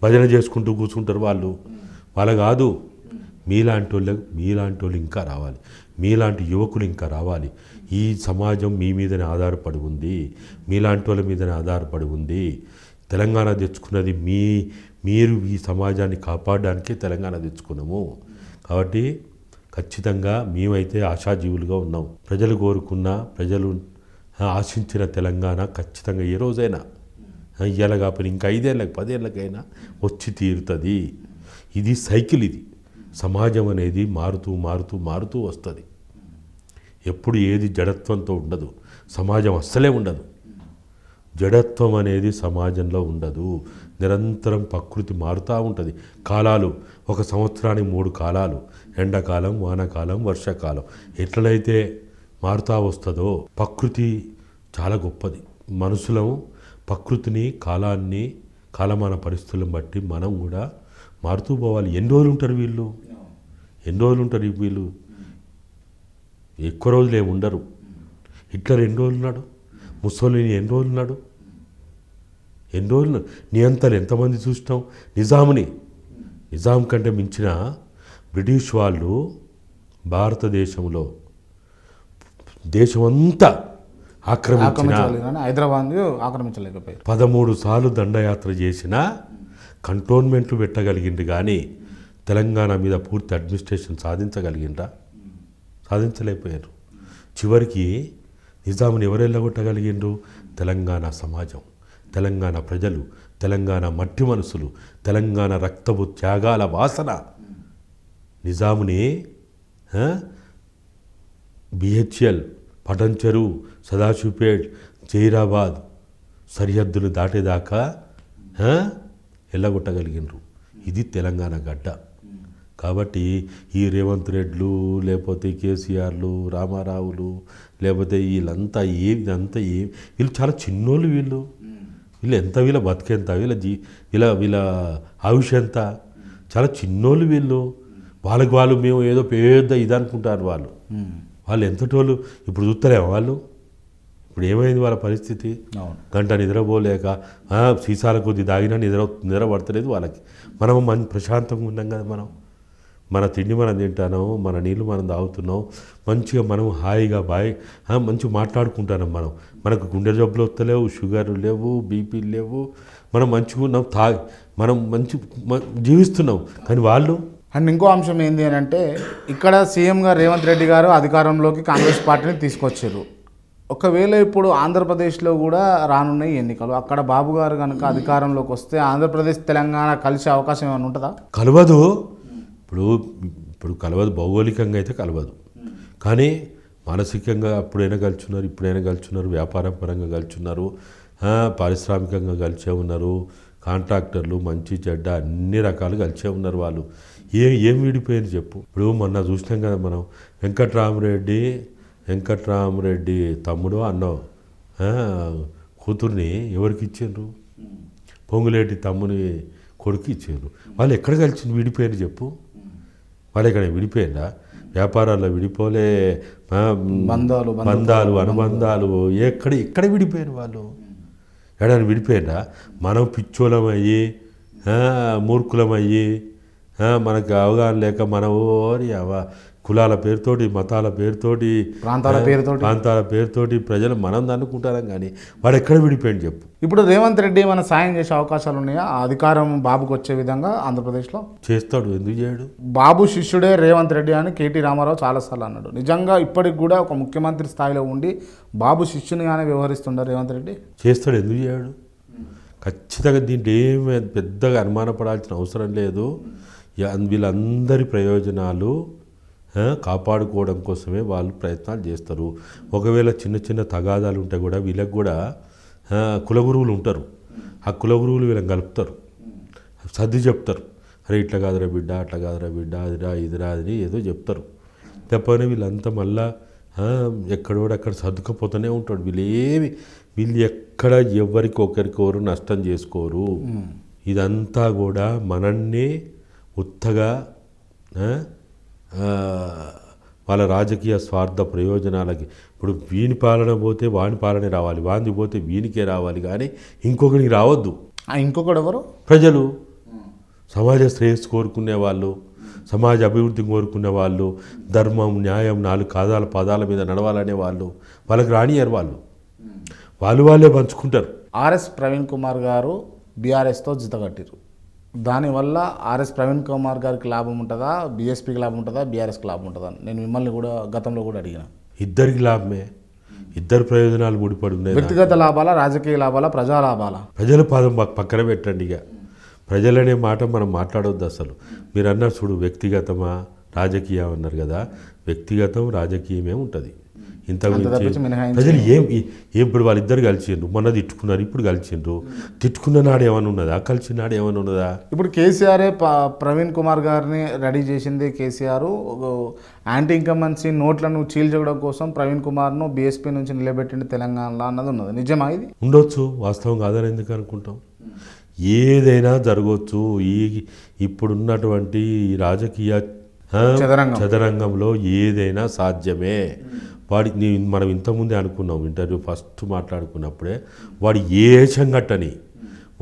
భజన చేసుకుంటూ కూర్చుంటారు. వాళ్ళ కాదు. మీలాంటి వాళ్ళు ఇంకా రావాలి. మీలాంటి యువకులు ఇంకా రావాలి. ఈ సమాజం మీ మీదనే ఆధారపడి ఉంది, మీలాంటి వాళ్ళ మీదనే ఆధారపడి ఉంది. తెలంగాణ తెచ్చుకున్నది మీరు ఈ సమాజాన్ని కాపాడడానికే తెలంగాణ తెచ్చుకున్నాము. కాబట్టి ఖచ్చితంగా మేమైతే ఆశాజీవులుగా ఉన్నాం. ప్రజలు కోరుకున్న, ప్రజలు ఆశించిన తెలంగాణ ఖచ్చితంగా ఏ రోజైనా, ఇవాళ కాకపోయినా ఇంకా 5 ఏళ్ళకి 10 ఏళ్ళకైనా వచ్చి తీరుతుంది. ఇది సైకిల్. ఇది సమాజం అనేది మారుతూ వస్తుంది. ఎప్పుడు ఏది జడత్వంతో ఉండదు. సమాజం అస్సలే ఉండదు. జడత్వం అనేది సమాజంలో ఉండదు. నిరంతరం ప్రకృతి మారుతూ ఉంటుంది. కాలాలు, ఒక సంవత్సరానికి 3 కాలాలు, ఎండాకాలం, వానాకాలం, వర్షాకాలం. ఎట్లయితే మారుతూ వస్తుందో ప్రకృతి చాలా గొప్పది. మనుషులం ప్రకృతిని, కాలాన్ని, కాలమాన పరిస్థితులను బట్టి మనం కూడా మారుతూ పోవాలి. ఎన్ని రోజులు ఉంటారు వీళ్ళు? ఎక్కువ రోజులు ఏమి ఉండరు. హిట్లర్ ఎన్ని రోజులు ఉన్నాడు? ముస్సోలిని ఎన్ని రోజులు ఉన్నాడు? నియంతలు ఎంతమంది చూసినాం? నిజాం కంటే మించిన బ్రిటిష్ వాళ్ళు భారతదేశంలో దేశమంతా హైదరాబాద్ ఆక్రమించలేకపోయారు. 13 సార్లు దండయాత్ర చేసిన కంటోన్మెంట్లు పెట్టగలిగిండు, కానీ తెలంగాణ మీద పూర్తి అడ్మినిస్ట్రేషన్ సాధించలేకపోయారు. చివరికి నిజాంని ఎవరు వెళ్ళగొట్టగలిగిండ్రు? తెలంగాణ సమాజం, తెలంగాణ ప్రజలు, తెలంగాణ మట్టి మనసులు, తెలంగాణ రక్తపు త్యాగాల వాసన నిజాముని బిహెచ్ఎల్, పటంచెరు, సదాశివపేట్, జైరాబాద్ సరిహద్దులు దాటేదాకా వెళ్ళగొట్టగలిగినరు. ఇది తెలంగాణ గడ్డ. కాబట్టి ఈ రేవంత్ రెడ్లు, లేకపోతే కేసీఆర్లు, రామారావులు, లేకపోతే వీళ్ళంతా వీళ్ళు చాలా చిన్నోళ్ళు. వీళ్ళు ఎంత, వీళ్ళ బతికెంత, వీళ్ళ ఆయుష్ ఎంత, చాలా చిన్నోళ్ళు వీళ్ళు. వాళ్ళు మేము ఏదో పెద్ద ఇది అనుకుంటారు. వాళ్ళు ఎంతటోళ్ళు. ఇప్పుడు చూస్తలేము వాళ్ళు. ఇప్పుడు ఏమైంది వాళ్ళ పరిస్థితి? గంట నిద్రపోలేక సీసాల కొద్ది దాగినా నిద్ర పడతలేదు వాళ్ళకి. మనం ప్రశాంతంగా ఉన్నాం కదా. మన తిండి మనం తింటాం, మన నీళ్ళు మనం తాగుతున్నాం, మంచిగా మనం హాయిగా మంచిగా మాట్లాడుకుంటున్నాం. మనకు గుండె జబ్బులు వస్తలేవు, షుగర్ లేవు, బీపీలు లేవు. మనం మంచిగా ఉన్నాం, మనం జీవిస్తున్నాం. కానీ వాళ్ళు. అండ్ ఇంకో అంశం ఏంటి అని అంటే, ఇక్కడ సీఎంగా రేవంత్ రెడ్డి గారు అధికారంలోకి కాంగ్రెస్ పార్టీని తీసుకొచ్చారు. ఒకవేళ ఇప్పుడు ఆంధ్రప్రదేశ్లో కూడా రానున్నాయి ఎన్నికలు, అక్కడ బాబు గారు కనుక అధికారంలోకి వస్తే ఆంధ్రప్రదేశ్ తెలంగాణ కలిసే అవకాశం ఏమైనా ఉంటుందా? కలవదు. ఇప్పుడు కలవదు. భౌగోళికంగా అయితే కలవదు, కానీ మానసికంగా అప్పుడైనా కలుచున్నారు, ఇప్పుడైనా కలుచున్నారు, వ్యాపార పరంగా కలుచున్నారు, పారిశ్రామికంగా కలిసే ఉన్నారు. కాంట్రాక్టర్లు మంచి చెడ్డ అన్ని రకాలు కలిసే ఉన్నారు. వాళ్ళు ఏం విడిపోయింది చెప్పు. ఇప్పుడు మొన్న చూసినాం కదా మనం, వెంకట్రామరెడ్డి తమ్ముడు అన్నో కూతుర్ని ఎవరికి ఇచ్చిండ్రు? పొంగులేటి తమ్ముని కొడుకు ఇచ్చిండ్రు. వాళ్ళు ఎక్కడ కలిసి విడిపోయారు చెప్పు? వాళ్ళు ఎక్కడ విడిపోయిందా? వ్యాపారాల్లో విడిపోలే, బంధాలు అనుబంధాలు ఎక్కడ విడిపోయారు వాళ్ళు? ఎడని విడిపోయిందా? మనం పిచ్చోళమయ్యి, మూర్ఖులమయ్యి, మనకు అవగాహన లేక మనం కులాల పేరుతోటి, మతాల పేరుతోటి, ప్రాంతాల పేరుతోటి ప్రజలు మనం అనుకుంటారం కానీ వాడు ఎక్కడ విడిపోయింది చెప్పు. ఇప్పుడు రేవంత్ రెడ్డి ఏమైనా సాయం చేసే అవకాశాలు ఉన్నాయా? ఆ అధికారం బాబుకు వచ్చే విధంగా ఆంధ్రప్రదేశ్లో చేస్తాడు, ఎందుకు చేయడు? బాబు శిష్యుడే రేవంత్ రెడ్డి అని కేటీ రామారావు చాలాసార్లు అన్నాడు. నిజంగా ఇప్పటికి కూడా ఒక ముఖ్యమంత్రి స్థాయిలో ఉండి బాబు శిష్యునిగానే వ్యవహరిస్తుంటారు రేవంత్ రెడ్డి. చేస్తాడు, ఎందుకు చేయడు? ఖచ్చితంగా దీంట్లో ఏమి పెద్దగా అనుమానపడాల్సిన అవసరం లేదు. వీళ్ళందరి ప్రయోజనాలు కాపాడుకోవడం కోసమే వాళ్ళు ప్రయత్నాలు చేస్తారు. ఒకవేళ చిన్న చిన్న తగాదాలు ఉంటే కూడా వీళ్ళకి కూడా కులగురువులు ఉంటారు. ఆ కులగురువులు వీళ్ళని కలుపుతారు, సర్ది చెప్తారు. అరే ఇట్లా కాదురా బిడ్డ, అట్లా కాదురా బిడ్డ, అదిరా ఇదిరా అది ఏదో చెప్తారు. తప్పని వీళ్ళంతా మళ్ళా ఎక్కడోడక్కడ సర్దుకపోతూనే ఉంటాడు. వీళ్ళు ఎక్కడ ఎవరికి ఒకరికొకరు నష్టం చేసుకోరు. ఇదంతా కూడా మనన్నే ఉత్తగా వాళ్ళ రాజకీయ స్వార్థ ప్రయోజనాలకి. ఇప్పుడు వీని పాలన పోతే వాని పాలనే రావాలి, వాంది పోతే వీనికే రావాలి, కానీ ఇంకొకరికి రావద్దు. ఇంకొకడు ఎవరు? ప్రజలు, సమాజ శ్రేయస్సు కోరుకునే వాళ్ళు, సమాజ అభివృద్ధి కోరుకునే వాళ్ళు, ధర్మం న్యాయం 4 పాదాల మీద నడవాలనే వాళ్ళు, వాళ్ళకి రానియరు. వాళ్ళే పంచుకుంటారు. ఆర్ఎస్ ప్రవీణ్ కుమార్ గారు బీఆర్ఎస్తో జితగట్టారు. దానివల్ల ఆర్ఎస్ ప్రవీణ్ కుమార్ గారికి లాభం ఉంటుందా, బీఎస్పీకి లాభం ఉంటుందా, బీఆర్ఎస్కి లాభం ఉంటుందా? నేను మిమ్మల్ని కూడా గతంలో కూడా అడిగిన. ఇద్దరికి లాభమే, ఇద్దరు ప్రయోజనాలు ముడిపడి ఉన్నాయి. వ్యక్తిగత లాభాలా, రాజకీయ లాభాలా, ప్రజా లాభాలా? ప్రజల పాదం పక్కన పెట్టండి. ఇక ప్రజలనే మాట మనం మాట్లాడవద్దు అసలు. మీరు అన్నారు చూడు, వ్యక్తిగతమా రాజకీయం అన్నారు కదా, వ్యక్తిగతం రాజకీయమే ఉంటుంది. ఇంతకుమించి ప్రజలు ఇప్పుడు వాళ్ళిద్దరు కలిసిండ్రు, మొన్న తిట్టుకున్నారు, ఇప్పుడు కలిసిండ్రు. తిట్టుకున్న నాడు ఏమైనా ఉన్నదా, కలిసిన నాడు ఏమైనా ఉన్నదా? ఇప్పుడు కేసీఆరే ప్రవీణ్ కుమార్ గారిని రెడీ చేసింది. కేసీఆర్ యాంటీ ఇన్కంబెన్సీ నోట్లను చీల్చడం కోసం ప్రవీణ్ కుమార్ను బీఎస్పీ నుంచి నిలబెట్టింది తెలంగాణలో అన్నది ఉన్నది. నిజమా ఇది? ఉండొచ్చు, వాస్తవం కాదని ఎందుకు అనుకుంటాం. ఏదైనా జరగవచ్చు. ఇప్పుడున్నటువంటి రాజకీయ చదరంగంలో ఏదైనా సాధ్యమే. మనం ఇంతకుముందే అనుకున్నాం, ఇంటర్వ్యూ ఫస్ట్ మాట్లాడుకున్నప్పుడే, వాడు ఏ సంఘటని,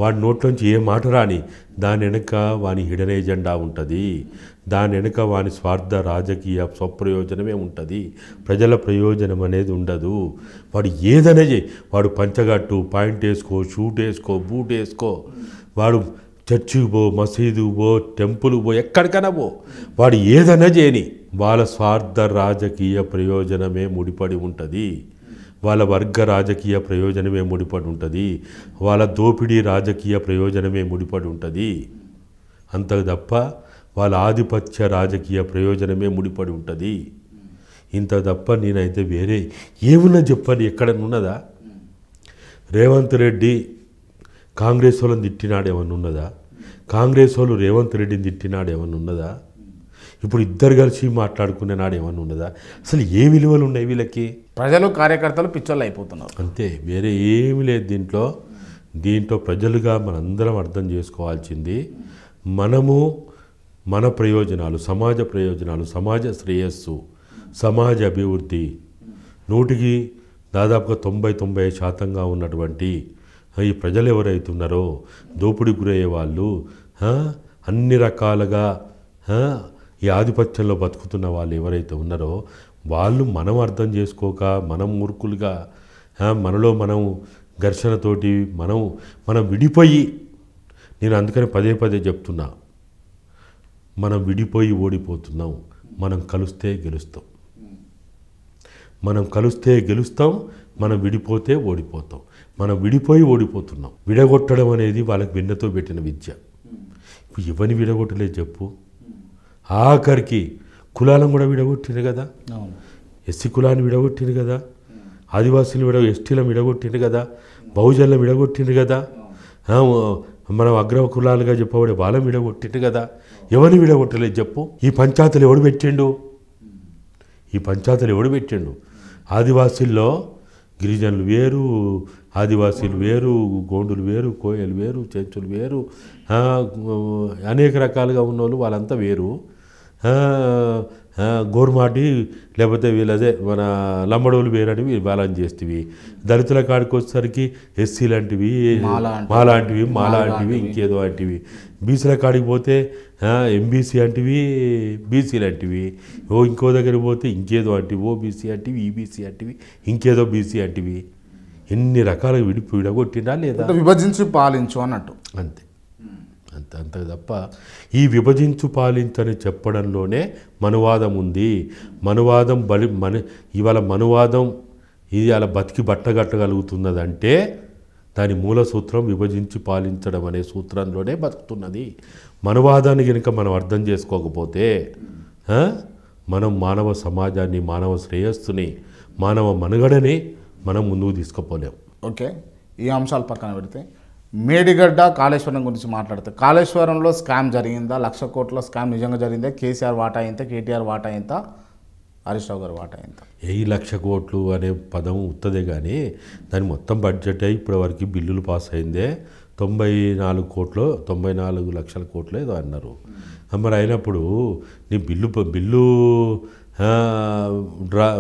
వాడి నోట్లోంచి ఏ మాట రాని, దాని వెనుక వాని హిడెన్ ఎజెండా ఉంటుంది. దాని వెనుక వాని స్వార్థ రాజకీయ స్వప్రయోజనమే ఉంటుంది. ప్రజల ప్రయోజనం అనేది ఉండదు. వాడు ఏదైనా చేయి, వాడు పంచగట్టు, పాయింట్ వేసుకో, షూట్ వేసుకో, బూట్ వేసుకో, వాడు చర్చికి పో, మసీదుకు పో, టెంపుల్కి పో, ఎక్కడికైనా పో, వాడు ఏదైనా చేయని వాళ్ళ స్వార్థ రాజకీయ ప్రయోజనమే ముడిపడి ఉంటుంది. వాళ్ళ వర్గ రాజకీయ ప్రయోజనమే ముడిపడి ఉంటుంది. వాళ్ళ దోపిడీ రాజకీయ ప్రయోజనమే ముడిపడి ఉంటుంది. అంతకు తప్ప వాళ్ళ ఆధిపత్య రాజకీయ ప్రయోజనమే ముడిపడి ఉంటుంది. ఇంత తప్ప నేనైతే వేరే ఏమున్నా చెప్పని ఎక్కడనున్నదా? రేవంత్ రెడ్డి కాంగ్రెస్ వాళ్ళని తిట్టినాడు ఏమన్నా ఉన్నదా? కాంగ్రెస్ వాళ్ళు రేవంత్ రెడ్డిని తిట్టినాడు ఏమన్నా ఉన్నదా? ఇప్పుడు ఇద్దరు కలిసి మాట్లాడుకునే నాడు ఏమన్నా ఉన్నదా? అసలు ఏ విలువలు ఉన్నాయి వీళ్ళకి? ప్రజలు కార్యకర్తలు పిచ్చోళ్ళు అయిపోతున్నారు అంతే, వేరే ఏమీ లేదు దీంట్లో ప్రజలుగా మనందరం అర్థం చేసుకోవాల్సింది, మనము మన ప్రయోజనాలు, సమాజ శ్రేయస్సు, సమాజ అభివృద్ధి 100కి దాదాపుగా 90-95% ఉన్నటువంటి ఈ ప్రజలు ఎవరైతున్నారో, దోపిడీ గురయ్యే వాళ్ళు, అన్ని రకాలుగా ఈ ఆధిపత్యంలో బతుకుతున్న వాళ్ళు ఎవరైతే ఉన్నారో, వాళ్ళు మనం అర్థం చేసుకోక, మనం మూర్ఖులుగా, మనలో మనం ఘర్షణతోటి మనం విడిపోయి, నేను అందుకని పదే చెప్తున్నా, మనం విడిపోయి ఓడిపోతున్నాం. మనం కలిస్తే గెలుస్తాం, మనం విడిపోతే ఓడిపోతాం. మనం విడిపోయి ఓడిపోతున్నాం. విడగొట్టడం అనేది వాళ్ళకి వెన్నతో పెట్టిన విద్య. ఇప్పుడు ఎవరిని విడగొట్టలేదు చెప్పు? ఆఖరికి కులాలను కూడా విడగొట్టింది కదా. ఎస్సీ కులాన్ని విడగొట్టింది కదా, ఆదివాసీలు ఎస్టీలను విడగొట్టింది కదా, బహుజనులను విడగొట్టింది కదా, మనం అగ్ర కులాలుగా చెప్పబడే వాళ్ళని విడగొట్టింది కదా. ఎవరిని విడగొట్టలేదు చెప్పు? ఈ పంచాయతీలు ఎవడు పెట్టిండు? ఆదివాసీల్లో గిరిజనులు వేరు, ఆదివాసీలు వేరు, గోండులు వేరు, కోయలు వేరు, చెంచులు వేరు, అనేక రకాలుగా ఉన్నోళ్ళు వాళ్ళంతా వేరు. గోర్మాటి లేకపోతే వీళ్ళదే మన లంబడోలు వేరని బ్యాలెన్స్ చేస్తేవి దళితుల కాడికి వచ్చేసరికి ఎస్సీ లాంటివి మాలాంటివి ఇంకేదో అంటివి బీసీల కాడికి పోతే ఎంబీసీ అంటివి బీసీ లాంటివి ఇంకో దగ్గరికి పోతే ఇంకేదో అంటివి ఓబీసీ అంటివి ఈబీసీ అంటివి ఇంకేదో బీసీ అంటివి ఎన్ని రకాలుగా విడగొట్టినా లేదా విభజించి పాలించు అన్నట్టు అంతే అంత తప్ప ఈ విభజించు పాలించని చెప్పడంలోనే మనువాదం ఉంది. మనువాదం ఇవాళ మనువాదం ఇది అలా బతికి బట్టగట్టగలుగుతున్నదంటే దాని మూల సూత్రం విభజించి పాలించడం అనే సూత్రంలోనే బతుకుతున్నది. మనువాదాన్ని కనుక మనం అర్థం చేసుకోకపోతే మనం మానవ సమాజాన్ని, మానవ శ్రేయస్సుని, మానవ మనుగడని మనం ముందుకు తీసుకుపోలేం. ఓకే, ఈ అంశాలు పక్కన పెడితే మేడిగడ్డ కాళేశ్వరం గురించి మాట్లాడితే కాళేశ్వరంలో స్కామ్ జరిగిందా? 1,00,000 కోట్ల స్కామ్ నిజంగా జరిగిందా? కేసీఆర్ వాటా ఎంత, కేటీఆర్ వాటా ఎంత, హరీష్ రావు గారు వాటా ఎంత? 1,00,000 కోట్లు అనే పదం ఉత్తదే కానీ దాని మొత్తం బడ్జెట్ ఇప్పటివరకు బిల్లులు పాస్ అయిందే 94 లక్షల కోట్లు ఏదో అన్నారు. మరి అయినప్పుడు నీ బిల్లు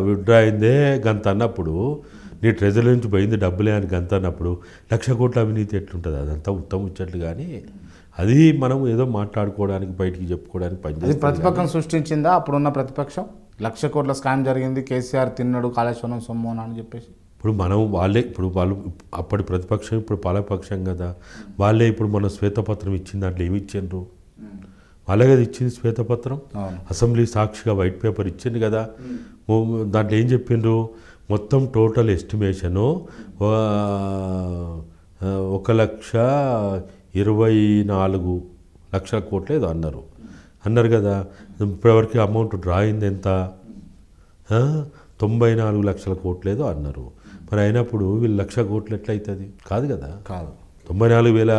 విత్డ్రా అయిందే గంత అన్నప్పుడు, నీ ట్రెజరీ నుంచి పోయింది డబ్బులే అని గంత అన్నప్పుడు 1,00,000 కోట్ల అవినీతి ఎట్లుంటుంది? అదంతా ఉత్తమ ఇచ్చట్లు కానీ అది మనం ఏదో మాట్లాడుకోవడానికి బయటికి చెప్పుకోవడానికి పనిచేస్తుంది. ప్రతిపక్షం సృష్టించిందా అప్పుడున్న ప్రతిపక్షం? 1,00,000 కోట్ల స్కామ్ జరిగింది, కేసీఆర్ తిన్నాడు కాళేశ్వరం సొమ్ము అని చెప్పేసి. ఇప్పుడు వాళ్ళు అప్పటి ప్రతిపక్షం ఇప్పుడు పాలకపక్షం కదా, వాళ్ళే ఇప్పుడు మన శ్వేతపత్రం ఇచ్చింది. దాంట్లో ఏమి ఇచ్చిండ్రు? వాళ్ళే కదా ఇచ్చింది శ్వేతపత్రం. అసెంబ్లీ సాక్షిగా వైట్ పేపర్ ఇచ్చింది కదా. దాంట్లో ఏం చెప్పిండ్రు? మొత్తం టోటల్ ఎస్టిమేషను 1,24,00,000 కోట్లు ఏదో అన్నారు కదా. ఇప్పటివరకు అమౌంట్ డ్రా అయింది ఎంత? 94 లక్షల కోట్లు ఏదో అన్నారు. మరి అయినప్పుడు వీళ్ళు 1,00,000 కోట్లు ఎట్లయితుంది? కాదు కదా, కాదు. 94,000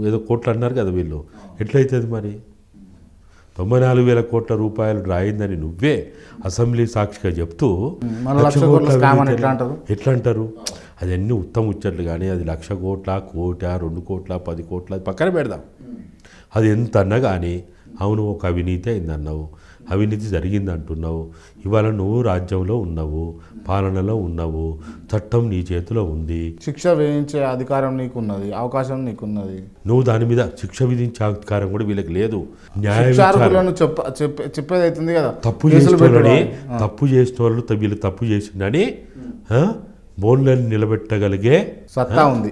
ఏదో కోట్లు అన్నారు కదా వీళ్ళు, ఎట్లయితుంది మరి? 94,000 కోట్ల రూపాయలు డ్రా అయిందని నువ్వే అసెంబ్లీ సాక్షిగా చెప్తూ ఎట్లా అంటారు? అది అన్నీ ఉత్తమ ఉచ్చట్లు కానీ అది 1,00,000 కోట్ల, 1,00,00,000, 2 కోట్ల, 10 కోట్ల అది పక్కన పెడదాం. అది ఎంత అన్నా కానీ అవును ఒక అవినీతి అయిందన్నావు, అవినీతి జరిగింది అంటున్నావు. ఇవాళ నువ్వు రాజ్యంలో ఉన్నావు, పాలనలో ఉన్నావు, చట్టం నీ చేతిలో ఉంది, శిక్ష వేయించే అధికారం నీకున్నది, అవకాశం నీకున్నది. నువ్వు దాని మీద శిక్ష విధించే అధికారం కూడా వీళ్ళకి లేదు. చెప్పేది అవుతుంది కదా, తప్పు చేసిన వాళ్ళు వీళ్ళు తప్పు చేసిందని బోన్లను నిలబెట్టగలిగే సత్తా ఉంది.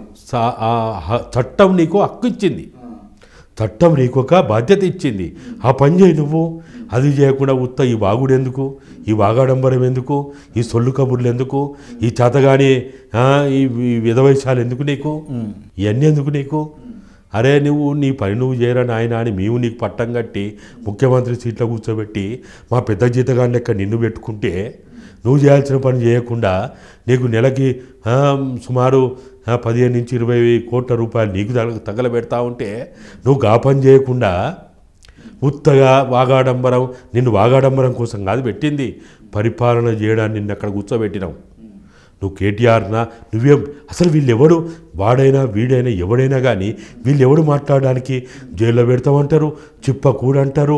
చట్టం నీకు హక్కు ఇచ్చింది, చట్టం నీకు ఒక బాధ్యత ఇచ్చింది. ఆ పని చేయి నువ్వు. అది చేయకుండా ఈ వాగుడు ఎందుకు, ఈ వాగాడంబరం ఎందుకు, ఈ సొల్లు కబుర్లు ఎందుకు, ఈ చేతగాని ఈ విధవైశాలు ఎందుకు నీకు, ఇవన్నీ ఎందుకు నీకు? అరే నీ పని నువ్వు చేయరా నాయన అని మేము నీకు పట్టం కట్టి ముఖ్యమంత్రి సీట్లో కూర్చోబెట్టి మా పెద్ద జీతగాని లెక్క నిన్ను పెట్టుకుంటే నువ్వు చేయాల్సిన పని చేయకుండా నీకు నెలకి సుమారు 15 నుంచి 20 కోట్ల రూపాయలు నీకు తగలబెడతా ఉంటే నువ్వు గా పని చేయకుండా ఉత్తగా వాగాడంబరం, నిన్ను వాగాడంబరం కోసం కాదు పెట్టింది, పరిపాలన చేయడానికి నిన్ను అక్కడ కూర్చోబెట్టినావు. నువ్వు కేటీఆర్నా నువ్వేం అసలు వీళ్ళెవడు, వాడైనా వీడైనా ఎవడైనా కానీ వీళ్ళెవడు మాట్లాడడానికి? జైల్లో పెడతామంటారు, చిప్ప కూడంటారు,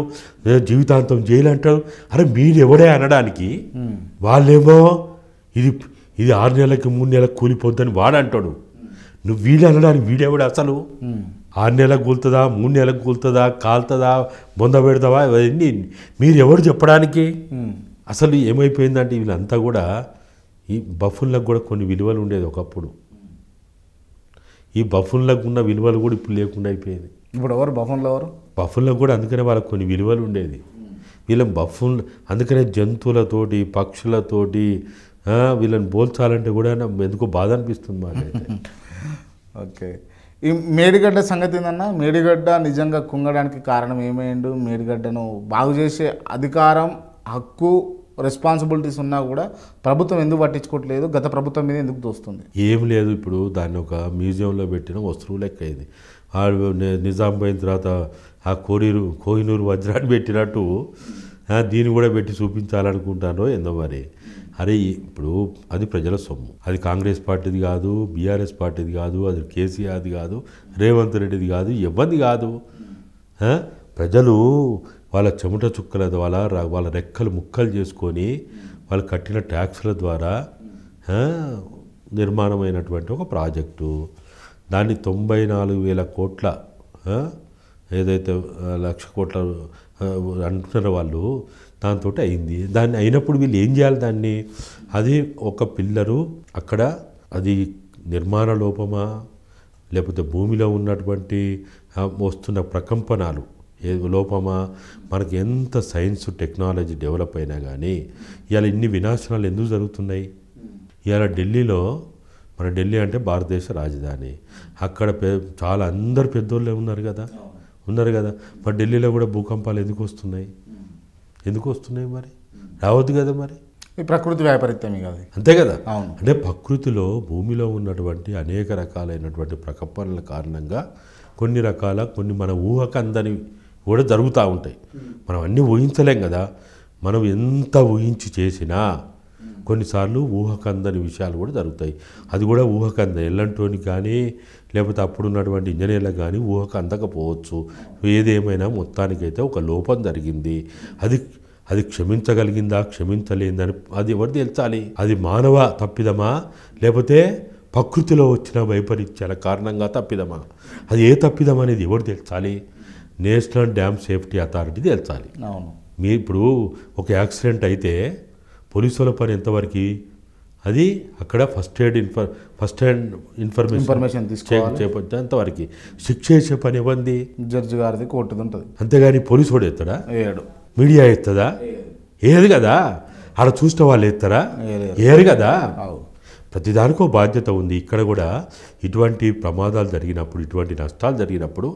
జీవితాంతం జైలు అంటారు. అరే మీరెవడే అనడానికి? వాళ్ళేమో ఇది 6 నెలలకి 3 నెలలకు కూలిపోద్దని వాడంటాడు. నువ్వు వీడు అనడానికి వీడెవడు అసలు? 6 నెలలకు కూలుతుందా, 3 నెలలకు కూలుతుందా, కాలుతుందా, బొంద పెడతావా, ఇవన్నీ మీరెవడు చెప్పడానికి? అసలు ఏమైపోయిందంటే వీళ్ళంతా కూడా ఈ బఫున్లకు కూడా కొన్ని విలువలు ఉండేది ఒకప్పుడు. ఈ బఫున్లకు ఉన్న విలువలు కూడా ఇప్పుడు లేకుండా అయిపోయింది. ఇప్పుడు ఎవరు బఫున్లకు కూడా అందుకనే వాళ్ళకి కొన్ని విలువలు ఉండేది. వీళ్ళని అందుకనే జంతువులతోటి, పక్షులతోటి వీళ్ళని పోల్చాలంటే కూడా ఎందుకో బాధ అనిపిస్తుంది మాకైతే. ఓకే, ఈ మేడిగడ్డ సంగతి ఏందన్నా? మేడిగడ్డ నిజంగా కుంగడానికి కారణం ఏమైండు? మేడిగడ్డను బాగు చేసే అధికారం, హక్కు, రెస్పాన్సిబిలిటీస్ ఉన్నా కూడా ప్రభుత్వం ఎందుకు పట్టించుకోవట్లేదు? గత ప్రభుత్వం మీద ఎందుకు దోస్తుంది? ఏం లేదు, ఇప్పుడు దాన్ని ఒక మ్యూజియంలో పెట్టిన వస్తువు లెక్క అయింది. నిజాం పోయిన తర్వాత ఆ కోహినూరు వజ్రాన్ని పెట్టినట్టు దీన్ని కూడా పెట్టి చూపించాలనుకుంటానో ఏందో మరి. అరే ఇప్పుడు అది ప్రజల సొమ్ము, అది కాంగ్రెస్ పార్టీది కాదు, బీఆర్ఎస్ పార్టీది కాదు, అది కేసీఆర్ది కాదు, రేవంత్ రెడ్డిది కాదు, ఎవరిది కాదు. ప్రజలు వాళ్ళ చెమట చుక్కల ద్వారా వాళ్ళ రెక్కలు ముక్కలు చేసుకొని వాళ్ళు కట్టిన ట్యాక్సుల ద్వారా నిర్మాణమైనటువంటి ఒక ప్రాజెక్టు. దాన్ని 94,000 కోట్ల ఏదైతే 1,00,000 కోట్ల అంటున్నారో వాళ్ళు, దాంతో అయింది. దాన్ని అయినప్పుడు వీళ్ళు ఏం చేయాలి దాన్ని? అది ఒక పిల్లరు అక్కడ అది నిర్మాణ లోపమా, లేకపోతే భూమిలో ఉన్నటువంటి వస్తున్న ప్రకంపనాలు లోపమా? మనకి ఎంత సైన్స్ టెక్నాలజీ డెవలప్ అయినా కానీ ఇవాళ ఇన్ని వినాశనాలు ఎందుకు జరుగుతున్నాయి? ఇవాళ ఢిల్లీలో, మన ఢిల్లీ అంటే భారతదేశ రాజధాని, అక్కడ చాలా అందరు పెద్దోళ్ళే ఉన్నారు కదా. మరి ఢిల్లీలో కూడా భూకంపాలు ఎందుకు వస్తున్నాయి? మరి రావద్దు కదా. మరి ఈ ప్రకృతి వైపరీత్యమే కదా, అంతే కదా. అంటే ప్రకృతిలో భూమిలో ఉన్నటువంటి అనేక రకాలైనటువంటి ప్రకంపనల కారణంగా కొన్ని మన ఊహకు అందని కూడా జరుగుతూ ఉంటాయి. మనం అన్నీ ఊహించలేం కదా. మనం ఎంత ఊహించి చేసినా కొన్నిసార్లు ఊహకందని విషయాలు కూడా జరుగుతాయి. అది కూడా ఊహకంద ఎల్లంటోని కానీ లేకపోతే అప్పుడున్నటువంటి ఇంజనీర్లకు కానీ ఊహకు అందకపోవచ్చు. ఏదేమైనా మొత్తానికైతే ఒక లోపం జరిగింది. అది క్షమించగలిగిందా, క్షమించలేదని అది ఎవరు తేల్చాలి? అది మానవ తప్పిదమా, లేకపోతే ప్రకృతిలో వచ్చిన వైపరీత్యాల కారణంగా తప్పిదమా? అది ఏ తప్పిదం అనేది ఎవరు తేల్చాలి? నేషనల్ డ్యామ్ సేఫ్టీ అథారిటీ తేల్చాలి. మీ ఇప్పుడు ఒక యాక్సిడెంట్ అయితే పోలీసుల పని ఎంతవరకు? అది అక్కడ ఫస్ట్ హ్యాండ్ ఇన్ఫర్మేషన్ చేపట్టేంతవరకు. శిక్ష చేసే పని ఇవ్వండి జడ్జి గారిది, కోర్టుది ఉంటుంది. అంతేగాని పోలీసు వాడు ఎత్తాడా? మీడియా ఎత్తదా? ఏది కదా. ఆడ చూసిన వాళ్ళు ఎత్తారా? ఏరు కదా. ప్రతిదానికో బాధ్యత ఉంది. ఇక్కడ కూడా ఇటువంటి ప్రమాదాలు జరిగినప్పుడు, ఇటువంటి నష్టాలు జరిగినప్పుడు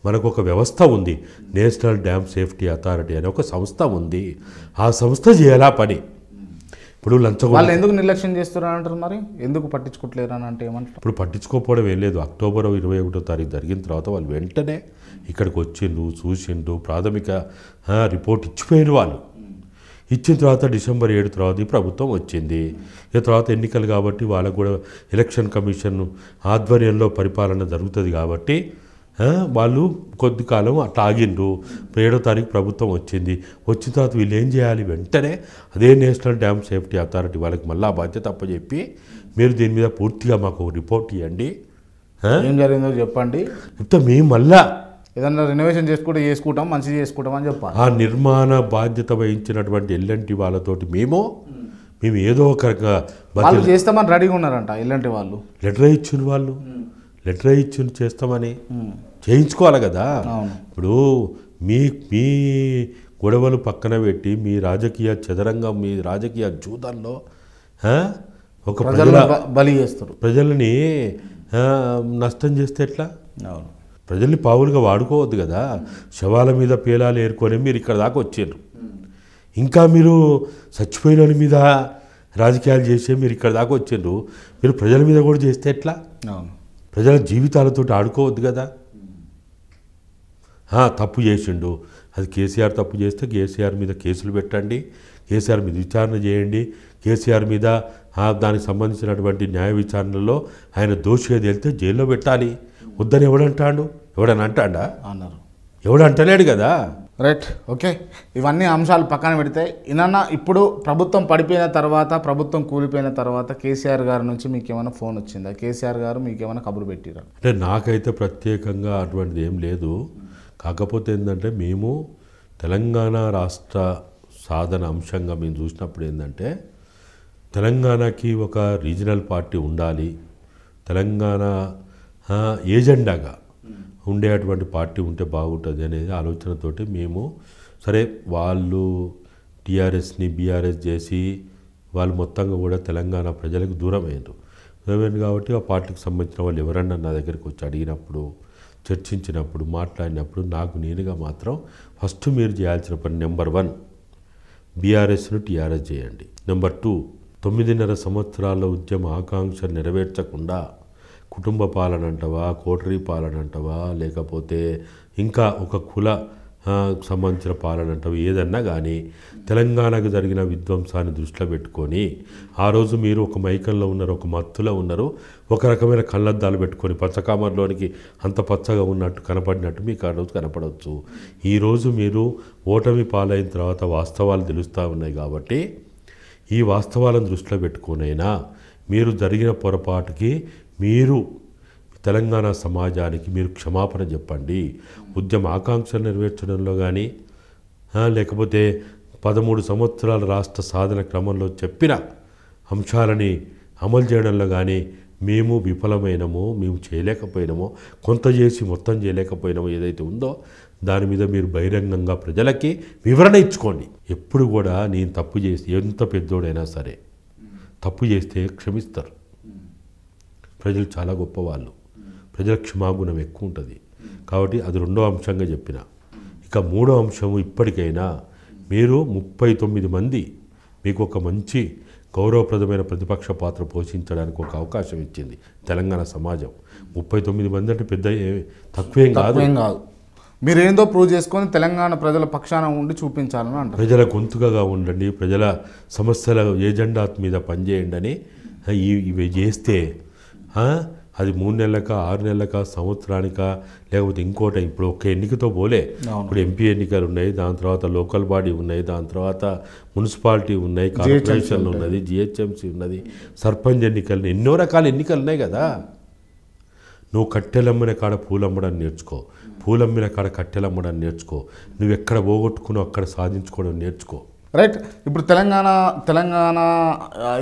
మనకు ఒక వ్యవస్థ ఉంది. నేషనల్ డ్యామ్ సేఫ్టీ అథారిటీ అనే ఒక సంస్థ ఉంది. ఆ సంస్థ చేయాలా పని. ఇప్పుడు వాళ్ళు ఎందుకు నిర్లక్ష్యం చేస్తున్నారు అంటారు? మరి ఎందుకు పట్టించుకోవట్లేరు అని అంటే ఏమంటారు? ఇప్పుడు పట్టించుకోకపోవడం ఏం లేదు. అక్టోబర్ 21వ తారీఖు జరిగిన తర్వాత వాళ్ళు వెంటనే ఇక్కడికి వచ్చిండ్రు, చూసిండ్రు, ప్రాథమిక రిపోర్ట్ ఇచ్చిపోయిన వాళ్ళు. ఇచ్చిన తర్వాత డిసెంబర్ 7 తర్వాత ఈ ప్రభుత్వం వచ్చింది. ఇక తర్వాత ఎన్నికలు కాబట్టి వాళ్ళకు కూడా ఎలక్షన్ కమిషన్ ఆధ్వర్యంలో పరిపాలన జరుగుతుంది కాబట్టి వాళ్ళు కొద్ది కాలం అట్లా ఆగిండ్రు. 7వ తారీఖు ప్రభుత్వం వచ్చింది. వచ్చిన తర్వాత వీళ్ళు ఏం చేయాలి? వెంటనే అదే నేషనల్ డ్యామ్ సేఫ్టీ అథారిటీ వాళ్ళకి మళ్ళీ బాధ్యత అప్పచెప్పి మీరు దీని మీద పూర్తిగా మాకు రిపోర్ట్ ఇవ్వండి, ఏం జరిగిందో చెప్పండి, చెప్తే మేము మళ్ళా ఏదన్నా రెనోవేషన్ చేసుకుంటాం, మంచిగా చేసుకుంటాం అని చెప్పాలి. ఆ నిర్మాణ బాధ్యత వహించినటువంటి ఎల్ఎన్టీ వాళ్ళతోటి మేము ఏదో ఒక వాళ్ళు చేస్తామని రెడీగా ఉన్నారంట. ఎల్ఎన్టీ వాళ్ళు లెటర్ ఇచ్చిన చేస్తామని చేయించుకోవాలి కదా. ఇప్పుడు మీ గొడవలు పక్కన పెట్టి మీ రాజకీయ చదరంగం, మీ రాజకీయ జూదంలో ఒక బలి చేస్తారు. ప్రజలని నష్టం చేస్తే ఎట్లా? ప్రజల్ని పావులుగా వాడుకోవద్దు కదా. శవాల మీద పేలాలు ఏరుకొని మీరు ఇక్కడ దాకా వచ్చారు. ఇంకా మీరు చచ్చిపోయిన వాళ్ళ మీద రాజకీయాలు చేసే మీరు ఇక్కడ దాకా వచ్చారు. మీరు ప్రజల మీద కూడా చేస్తే ఎట్లా? ప్రజల జీవితాలతో ఆడుకోవద్దు కదా. తప్పు చేసిండు, అది కేసీఆర్ తప్పు చేస్తే కేసీఆర్ మీద కేసులు పెట్టండి, కేసీఆర్ మీద విచారణ చేయండి. కేసీఆర్ మీద దానికి సంబంధించినటువంటి న్యాయ విచారణలో ఆయన దోషిగా తేలితే జైల్లో పెట్టాలి. వద్దని ఎవడంటాడు? ఎవడని అంటాడా? అన్నారు. ఎవడంటలేడు కదా. Right, okay. ఇవన్నీ అంశాలు పక్కన పెడితే ఇనన్నా ఇప్పుడు ప్రభుత్వం పడిపోయిన తర్వాత, ప్రభుత్వం కూలిపోయిన తర్వాత కేసీఆర్ గారి నుంచి మీకు ఏమైనా ఫోన్ వచ్చిందా? కేసీఆర్ గారు మీకు ఏమైనా కబురు పెట్టిరా? అంటే నాకైతే ప్రత్యేకంగా అటువంటిది ఏం లేదు. కాకపోతే ఏంటంటే మేము తెలంగాణ రాష్ట్ర సాధన అంశంగా మేము చూసినప్పుడు ఏంటంటే తెలంగాణకి ఒక రీజనల్ పార్టీ ఉండాలి, తెలంగాణ ఏజెండాగా ఉండేటువంటి పార్టీ ఉంటే బాగుంటుంది అనేది ఆలోచనతోటి మేము సరే వాళ్ళు టీఆర్ఎస్ని బీఆర్ఎస్ చేసి వాళ్ళు మొత్తంగా కూడా తెలంగాణ ప్రజలకు దూరమైంది కాబట్టి ఆ పార్టీకి సంబంధించిన వాళ్ళు ఎవరన్నా నా దగ్గరికి వచ్చి అడిగినప్పుడు, చర్చించినప్పుడు, మాట్లాడినప్పుడు నాకు నేనుగా మాత్రం ఫస్ట్ మీరు చేయాల్సిన పని నెంబర్ 1 బీఆర్ఎస్ను టీఆర్ఎస్ చేయండి. నెంబర్ 2 9.5 సంవత్సరాల ఉద్యమ ఆకాంక్ష నెరవేర్చకుండా కుటుంబ పాలన అంటవా, కోటరీ పాలన అంటవా, లేకపోతే ఇంకా ఒక కుల సంబంధించిన పాలన అంటావు ఏదన్నా కానీ తెలంగాణకు జరిగిన విధ్వంసాన్ని దృష్టిలో పెట్టుకొని ఆ రోజు మీరు ఒక మైకంలో ఉన్నారు, ఒక మత్తులో ఉన్నారు, ఒక రకమైన కళ్ళద్దాలు పెట్టుకొని పచ్చకామర్లోనికి అంత పచ్చగా ఉన్నట్టు కనపడినట్టు మీకు ఆ రోజు కనపడవచ్చు. ఈరోజు మీరు ఓటమి పాలైన తర్వాత వాస్తవాలు తెలుస్తూ ఉన్నాయి కాబట్టి ఈ వాస్తవాలను దృష్టిలో పెట్టుకునైనా మీరు జరిగిన పొరపాటుకి మీరు తెలంగాణ సమాజానికి మీరు క్షమాపణ చెప్పండి. ఉద్యమ ఆకాంక్షలు నెరవేర్చడంలో కానీ లేకపోతే 13 సంవత్సరాల రాష్ట్ర సాధన క్రమంలో చెప్పిన అంశాలని అమలు చేయడంలో కానీ మేము విఫలమైనమో, మేము చేయలేకపోయినామో, కొంత చేసి మొత్తం చేయలేకపోయినామో ఏదైతే ఉందో దాని మీద మీరు బహిరంగంగా ప్రజలకి వివరణ ఇచ్చుకోండి. ఎప్పుడు కూడా నేను తప్పు చేసి ఎంత పెద్దోడైనా సరే తప్పు చేస్తే క్షమిస్తారు. ప్రజలు చాలా గొప్పవాళ్ళు, ప్రజల క్షమాగుణం ఎక్కువ ఉంటుంది. కాబట్టి అది 2వ అంశంగా చెప్పిన. ఇక 3వ అంశము, ఇప్పటికైనా మీరు 39 మంది మీకు ఒక మంచి గౌరవప్రదమైన ప్రతిపక్ష పాత్ర పోషించడానికి ఒక అవకాశం ఇచ్చింది తెలంగాణ సమాజం. 39 మంది అంటే పెద్ద తక్కువేం కాదు. మీరేందో ప్రూవ్ చేసుకొని తెలంగాణ ప్రజల పక్షాన ఉండి చూపించాలని అంటారు. ప్రజల గొంతుకగా ఉండండి, ప్రజల సమస్యల ఏజెండా మీద పనిచేయండి అని ఇవి చేస్తే అది 3 నెలలక 6 నెలలక సంవత్సరానిక లేకపోతే ఇంకోట. ఇప్పుడు ఒక్క ఎన్నికతో పోలే, ఇప్పుడు ఎంపీ ఎన్నికలు ఉన్నాయి, దాని తర్వాత లోకల్ బాడీ ఉన్నాయి, దాని తర్వాత మున్సిపాలిటీ ఉన్నాయి, కార్పొరేషన్లు ఉన్నది, జిహెచ్ఎంసీ ఉన్నది, సర్పంచ్ ఎన్నికలు, ఎన్నో రకాల ఎన్నికలు ఉన్నాయి కదా. నువ్వు కట్టెలమ్మిన కాడ పూలమ్మడం నేర్చుకో, పూలమ్మిన కాడ కట్టెలమ్మడం నేర్చుకో, నువ్వు ఎక్కడ పోగొట్టుకున్నావు అక్కడ సాధించుకోవడం నేర్చుకో. రైట్. ఇప్పుడు తెలంగాణ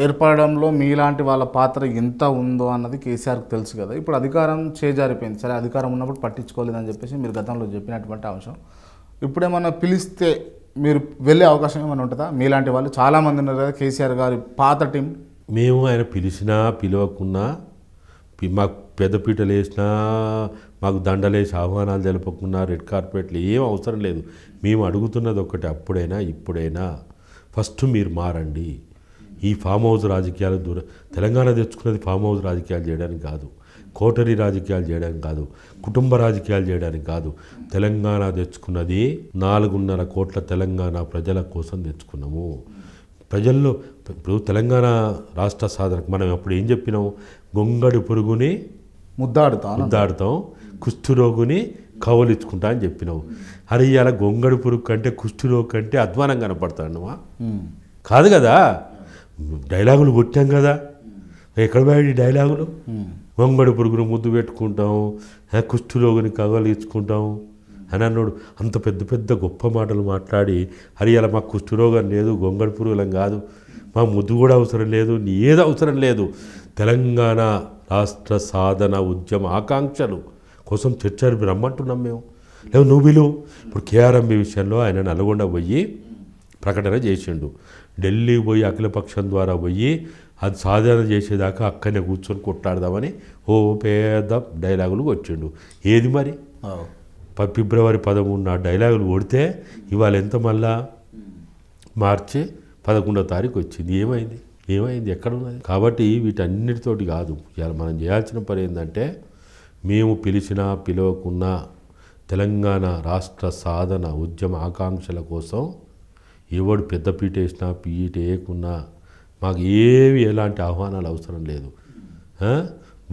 ఏర్పడడంలో మీలాంటి వాళ్ళ పాత్ర ఎంత ఉందో అన్నది కేసీఆర్కి తెలుసు కదా. ఇప్పుడు అధికారం చేజారిపోయింది, సరే అధికారం ఉన్నప్పుడు పట్టించుకోలేదని చెప్పేసి మీరు గతంలో చెప్పినటువంటి అంశం. ఇప్పుడేమన్నా పిలిస్తే మీరు వెళ్ళే అవకాశం ఏమైనా ఉంటుందా? మీలాంటి వాళ్ళు చాలామంది ఉన్నారు కదా, కేసీఆర్ గారి పాత టీం. మేము ఆయన పిలిచినా పిలవకున్నా, మాకు పెద్దపీటలు వేసినా, మాకు దండలేసి ఆహ్వానాలు తెలపకున్నా, రెడ్ కార్పెట్లు ఏం అవసరం లేదు. మేము అడుగుతున్నది ఒకటి, అప్పుడైనా ఇప్పుడైనా ఫస్ట్ మీరు మారండి. ఈ ఫామ్ హౌస్ రాజకీయాలు తెలంగాణ తెచ్చుకున్నది ఫామ్ హౌస్ రాజకీయాలు చేయడానికి కాదు, కోటరీ రాజకీయాలు చేయడానికి కాదు, కుటుంబ రాజకీయాలు చేయడానికి కాదు. తెలంగాణ తెచ్చుకున్నది 4.5 కోట్ల తెలంగాణ ప్రజల కోసం తెచ్చుకున్నాము. ప్రజల్లో ఇప్పుడు తెలంగాణ రాష్ట్ర సాధనకు మనం అప్పుడు ఏం చెప్పినాము? గొంగడి పురుగుని ముద్దాడుతాం, కుష్ఠరోగుని కవలించుకుంటా అని చెప్పినావు. అరే ఇవాళ గొంగడి పురుగు కంటే కుష్ఠరోగు కంటే అధ్వానం కనపడతాడువా? కాదు కదా. డైలాగులు కొట్టాం కదా, ఎక్కడ పోయాడు ఈ డైలాగులు? గొంగడి పురుగును ముద్దు పెట్టుకుంటాం, కుష్ఠరోగుని కవలించుకుంటాం అని అన్నాడు. అంత పెద్ద పెద్ద గొప్ప మాటలు మాట్లాడి హరియాల మాకు కుష్ఠరోగం లేదు, గొంగడి పురుగులం కాదు, మా ముద్దు కూడా అవసరం లేదు, ఏది అవసరం లేదు, తెలంగాణ రాష్ట్ర సాధన ఉద్యమ ఆకాంక్షలు కోసం చర్చలు రమ్మంటున్నాం మేము. లేవు నువ్వు విలువ. ఇప్పుడు కేఆర్ఎంబీ విషయంలో ఆయన నల్గొండ పోయి ప్రకటన చేసిండు, ఢిల్లీ పోయి అఖిలపక్షం ద్వారా పోయి అది సాధన చేసేదాకా అక్కడనే కూర్చొని కొట్లాడదామని ఓ పెద్ద డైలాగులు వచ్చిండు. ఏది మరి? ఫిబ్రవరి 13 డైలాగులు కొడితే ఇవాళ ఎంత? మళ్ళా మార్చి 11వ తారీఖు వచ్చింది. ఏమైంది? ఎక్కడున్నది? కాబట్టి వీటన్నిటితోటి కాదు, ఇవాళ మనం చేయాల్సిన పని ఏంటంటే, మేము పిలిచినా పిలవకున్నా తెలంగాణ రాష్ట్ర సాధన ఉద్యమ ఆకాంక్షల కోసం ఎవడు పెద్దపీట వేసినా పీట వేయకున్నా మాకు ఎలాంటి ఆహ్వానాలు అవసరం లేదు.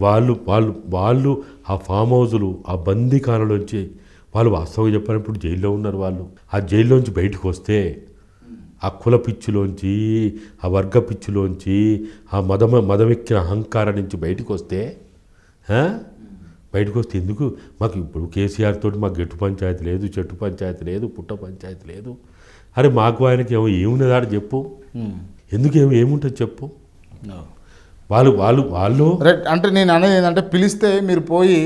వాళ్ళు ఆ ఫామ్ హౌజులు, ఆ బందీఖానలోంచి వాళ్ళు వాస్తవంగా చెప్పినప్పుడు జైల్లో ఉన్నారు. వాళ్ళు ఆ జైల్లోంచి బయటకు వస్తే, ఆ కుల పిచ్చిలోంచి, ఆ వర్గ పిచ్చిలోంచి, ఆ మదమెక్కిన అహంకారం నుంచి బయటకు వస్తే ఎందుకు మాకు ఇప్పుడు కేసీఆర్ తోటి మాకు గెట్టు పంచాయతీ లేదు, చెట్టు పంచాయతీ లేదు, పుట్ట పంచాయతీ లేదు. అరే మాకు ఆయనకి ఏమున్నదా చెప్పు, ఎందుకు ఏముంటుంది చెప్పు. వాళ్ళు అంటే నేను అనేది ఏంటంటే, పిలిస్తే మీరు పోయి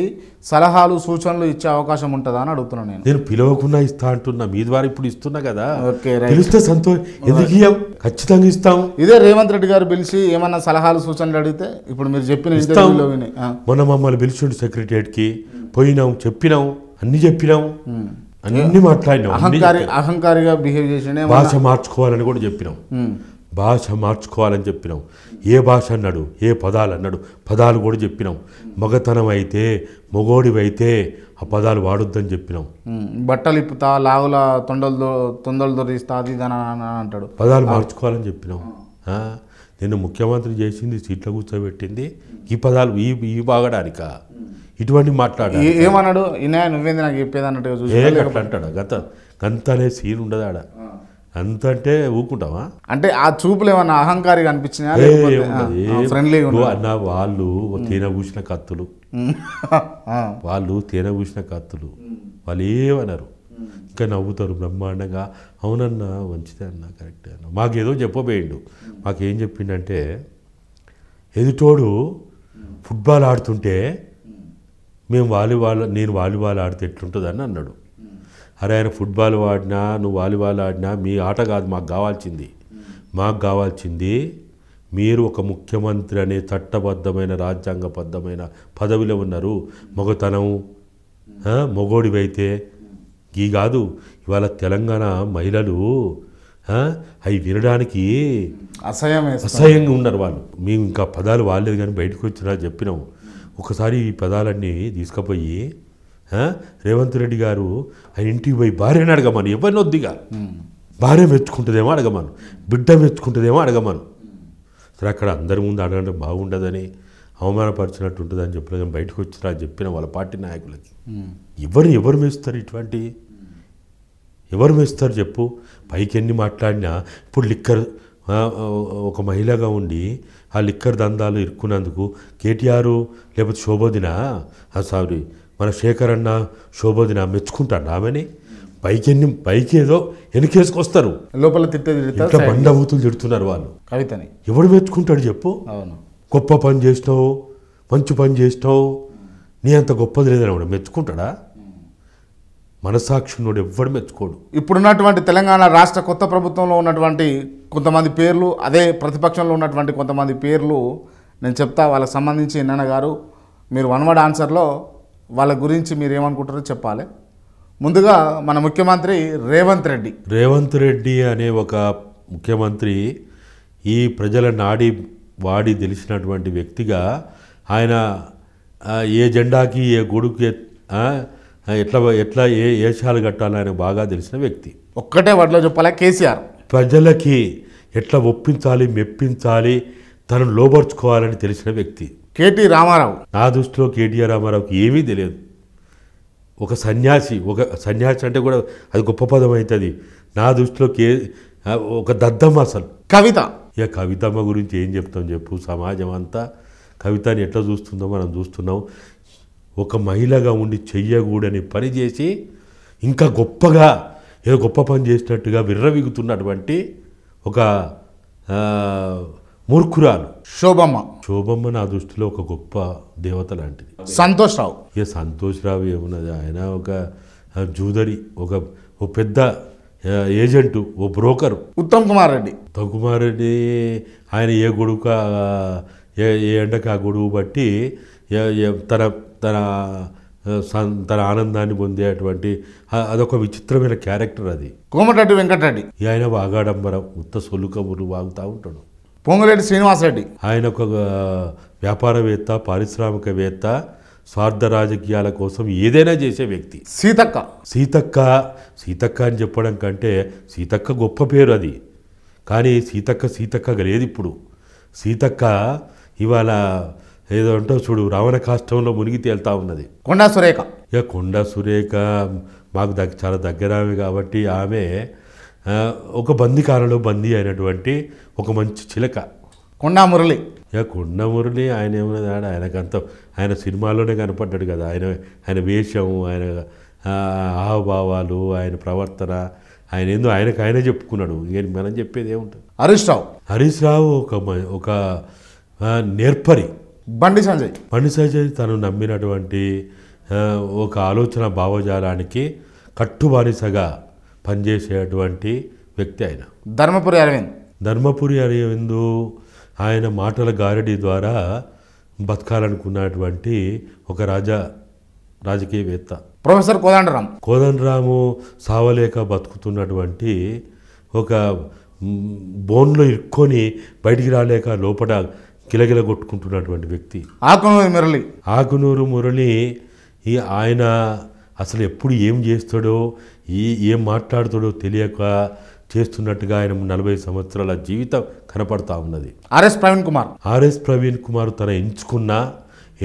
సలహాలు సూచనలు ఇచ్చే అవకాశం ఉంటుందా అని అడుగుతున్నాను. నేను పిలవకుండా ఇస్తా అంటున్నా, మీ ద్వారా ఇప్పుడు ఇస్తున్నా కదా. పిలిస్తే సంతోషం, ఎందుకు ఇయ్యం? ఖచ్చితంగా ఇస్తాం. ఇదే రేవంత్ రెడ్డి గారు పిలిచి ఏమన్నా సలహాలు సూచనలు అడిగితే ఇప్పుడు మీరు చెప్పిన ఇంటర్వ్యూలో మొన్న మమ్మల్ని పిలిచిండు సెక్రటరియట్కి, పోయినాం, చెప్పినాం, అన్ని చెప్పినాం, అన్ని మాట్లాడినాం. అహంకారిగా బిహేవ్ చేసిన భాష మార్చుకోవాలని కూడా చెప్పినాం. భాష మార్చుకోవాలని చెప్పినాం. ఏ భాష అన్నాడు, ఏ పదాలు అన్నాడు, పదాలు కూడా చెప్పినాం. మగతనం అయితే, మొగోడివైతే ఆ పదాలు వాడొద్దని చెప్పినాం. బట్టలు ఇప్పుతా లావుల తొందరలు దొరికిస్తా అది ఇది అని అంటాడు. పదాలు మార్చుకోవాలని చెప్పినాం. నేను ముఖ్యమంత్రి చేసింది సీట్లో కూర్చోబెట్టింది ఈ పదాలు ఈ బాగడానిక ఇటువంటి మాట్లాడాలి. ఏమన్నాడు ఇన్నా నువ్వేంది నాకు చెప్పేది అన్నట్టుగా చూసి అట్లా అంటాడు. గంత అనే సీన్ ఉండదు ఆడ. అంత అంటే ఊరుకుంటావా? అంటే ఆ చూపులు ఏమన్నా అహంకారిగా అనిపించినా ఫ్రెండ్లీగా అన్న వాళ్ళు తేనె పూసిన కత్తులు, వాళ్ళు తేనె పూసిన కత్తులు, వాళ్ళు ఏమన్నారు ఇంకా నవ్వుతారు బ్రహ్మాండంగా. అవునన్నా మంచిదే అన్న కరెక్టే అన్న. మాకేదో చెప్పబోయిండు. మాకేం చెప్పిండంటే ఎదుటోడు ఫుట్బాల్ ఆడుతుంటే నేను వాలీబాల్ ఆడితే ఎట్లుంటుంది అని అన్నాడు. అరే ఆయన ఫుట్బాల్ ఆడినా నువ్వు వాలీబాల్ ఆడినా మీ ఆట కాదు మాకు కావాల్సింది మీరు ఒక ముఖ్యమంత్రి అనే చట్టబద్ధమైన రాజ్యాంగబద్ధమైన పదవిలో ఉన్నారు. మగతనం మొగోడివైతే ఈ కాదు. ఇవాళ తెలంగాణ మహిళలు అవి వినడానికి అసహ్యంగా ఉన్నారు. వాళ్ళు మేము ఇంకా పదాలు వాడలేదు కానీ బయటకు వచ్చినా చెప్పినాము. ఒకసారి ఈ పదాలన్నీ తీసుకుపోయి రేవంత్ రెడ్డి గారు ఆయన ఇంటికి పోయి భార్యని అడగమను. ఎవరిని వద్దిగా భార్య మెచ్చుకుంటుందేమో అడగమను, బిడ్డ మెచ్చుకుంటుందేమో అడగమను. సరే అక్కడ అందరి ముందు అడగడం బాగుండదని అవమానపరిచినట్టు ఉంటుందని చెప్పలేదు కానీ బయటకు వచ్చినా చెప్పిన వాళ్ళ పార్టీ నాయకులకి. ఎవరు మెస్తారు? ఇటువంటి ఎవరు మెస్తారు చెప్పు? పైకి ఎన్ని మాట్లాడినా ఇప్పుడు లిక్కర్ ఒక మహిళగా ఉండి ఆ లిక్కర్ దందాలు ఇరుక్కున్నందుకు కేటీఆర్ లేకపోతే శోభోదిన సారీ మన శేఖర్ అన్న శోభోదిన మెచ్చుకుంటాను ఆమెని. పైకి ఏదో వెనకేసుకొస్తారు, లోపల ఇట్లా బండబూతులు తిడుతున్నారు వాళ్ళు. కవితని ఎవడు మెచ్చుకుంటాడు చెప్పు? గొప్ప పని చేసినావు, మంచి పని చేసినావు, నీ అంత గొప్పది లేదని వాడు మెచ్చుకుంటాడా? మనసాక్షి నోడు ఎవ్వడు మెచ్చుకోడు. ఇప్పుడున్నటువంటి తెలంగాణ రాష్ట్ర కొత్త ప్రభుత్వంలో ఉన్నటువంటి కొంతమంది పేర్లు, అదే ప్రతిపక్షంలో ఉన్నటువంటి కొంతమంది పేర్లు నేను చెప్తా. వాళ్ళకి సంబంధించి నాన్న గారు మీరు వన్ వర్డ్ ఆన్సర్లో వాళ్ళ గురించి మీరు ఏమనుకుంటారో చెప్పాలి. ముందుగా మన ముఖ్యమంత్రి రేవంత్ రెడ్డి అనే ఒక ముఖ్యమంత్రి ఈ ప్రజల నాడి వాడి తెలిసినటువంటి వ్యక్తిగా ఆయన ఏ జెండాకి ఏ గొడుగుకి ఎట్లా ఏ ఏషాలు కట్టాలని ఆయన బాగా తెలిసిన వ్యక్తి. ఒక్కటే వాటిలో చెప్పాలి, కేసీఆర్ ప్రజలకి ఎట్లా ఒప్పించాలి, మెప్పించాలి, తనను లోబర్చుకోవాలని తెలిసిన వ్యక్తి. కేటీ రామారావు నా దృష్టిలో కేటీఆర్ రామారావుకి ఏమీ తెలియదు. ఒక సన్యాసి అంటే కూడా అది గొప్ప పదం అవుతుంది నా దృష్టిలో. ఒక దద్దమ్మ అసలు. కవితమ్మ గురించి ఏం చెప్తాం చెప్పు? సమాజం అంతా కవితని ఎట్లా చూస్తుందో మనం చూస్తున్నాం. ఒక మహిళగా ఉండి చెయ్యకూడని పని చేసి ఇంకా గొప్పగా ఏదో గొప్ప పని చేసినట్టుగా విర్రవిగుతున్నటువంటి ఒక మూర్ఖురాలు శోభమ్మ నా దృష్టిలో ఒక గొప్ప దేవత లాంటిది. సంతోష్ రావు ఏమున్నది? ఆయన ఒక జూదరి, ఒక పెద్ద ఏజెంటు, ఓ బ్రోకరు. ఉత్తమ్ కుమార్ రెడ్డి ఆయన ఏ గొడుగు ఏ ఎండకు ఆ గొడుగు బట్టి తన ఆనందాన్ని పొందేటువంటి అదొక విచిత్రమైన క్యారెక్టర్ అది. కోమటిరెడ్డి వెంకటరెడ్డి ఆయన వాగాడంబరం, ఉత్త సొల్లుకబుర్లు వాగుతూ ఉంటాడు. పొంగులేటి శ్రీనివాసరెడ్డి ఆయన ఒక వ్యాపారవేత్త, పారిశ్రామికవేత్త, స్వార్థ రాజకీయాల కోసం ఏదైనా చేసే వ్యక్తి. సీతక్క అని చెప్పడం కంటే సీతక్క గొప్ప పేరు అది. కానీ సీతక్క లేదు ఇప్పుడు. సీతక్క ఇవాళ ఏదో అంటావు చూడు, రావణ కాష్టంలో మునిగి తేలుతా ఉన్నది. కొండా సురేఖ మాకు చాలా దగ్గరవి కాబట్టి ఆమె ఒక బందీకాలలో బందీ అయినటువంటి ఒక మంచి చిలక. కొండా మురళి ఆయన ఏమన్నది? ఆయన సినిమాలోనే కనపడ్డాడు కదా. ఆయన వేషం, ఆయన హావభావాలు, ఆయన ప్రవర్తన, ఆయన ఏందో ఆయనే చెప్పుకున్నాడు. ఇక మనం చెప్పేది ఏముంటుంది? హరీష్ రావు ఒక నేర్పరి. బండి సంజయ్ తను నమ్మినటువంటి ఒక ఆలోచన భావజాలానికి కట్టుబానిసగా పనిచేసేటువంటి వ్యక్తి ఆయన. ధర్మపురి అరవింద్ ఆయన మాటల గారడి ద్వారా బతకాలనుకున్నటువంటి ఒక రాజకీయవేత్త. ప్రొఫెసర్ కోదండరాము సావలేక బతుకుతున్నటువంటి ఒక బోన్లో ఇరుక్కొని బయటికి రాలేక లోపల కిలకిల కొట్టుకుంటున్నటువంటి వ్యక్తి. ఆకునూరు మురళి ఆయన అసలు ఎప్పుడు ఏం చేస్తాడో ఏం మాట్లాడుతాడో తెలియక చేస్తున్నట్టుగా ఆయన 40 సంవత్సరాల జీవితం కనపడతా ఉన్నది. ఆర్ఎస్ ప్రవీణ్ కుమార్ తన ఎంచుకున్న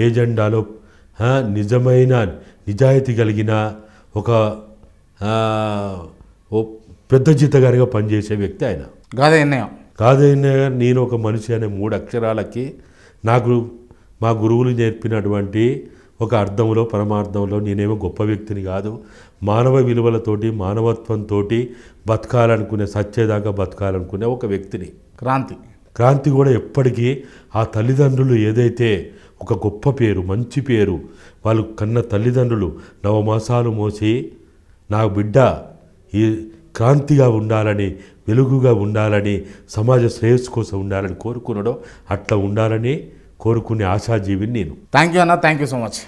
ఏజెండాలో నిజమైన నిజాయితీ కలిగిన ఒక పెద్ద జీతగారిగా పనిచేసే వ్యక్తి ఆయన. కాదన్నయ్య నేను ఒక మనిషి అనే 3 అక్షరాలకి నాకు మా గురువులు నేర్పినటువంటి ఒక అర్థంలో పరమార్థంలో నేనేమో గొప్ప వ్యక్తిని కాదు, మానవ విలువలతోటి మానవత్వంతో బతకాలనుకునే సత్యదాకా బతకాలనుకునే ఒక వ్యక్తిని. క్రాంతి కూడా ఎప్పటికీ ఆ తల్లిదండ్రులు ఏదైతే ఒక గొప్ప పేరు మంచి పేరు వాళ్ళు కన్న తల్లిదండ్రులు 9 మాసాలు మోసి నా బిడ్డ ఈ క్రాంతిగా ఉండాలని వెలుగుగా ఉండాలని సమాజ శ్రేయస్సు కోసం ఉండాలని కోరుకున్నాడో అట్లా ఉండాలని కోరుకునే ఆశాజీవిని నేను. థ్యాంక్ యూ అన్న, థ్యాంక్ యూ సో మచ్.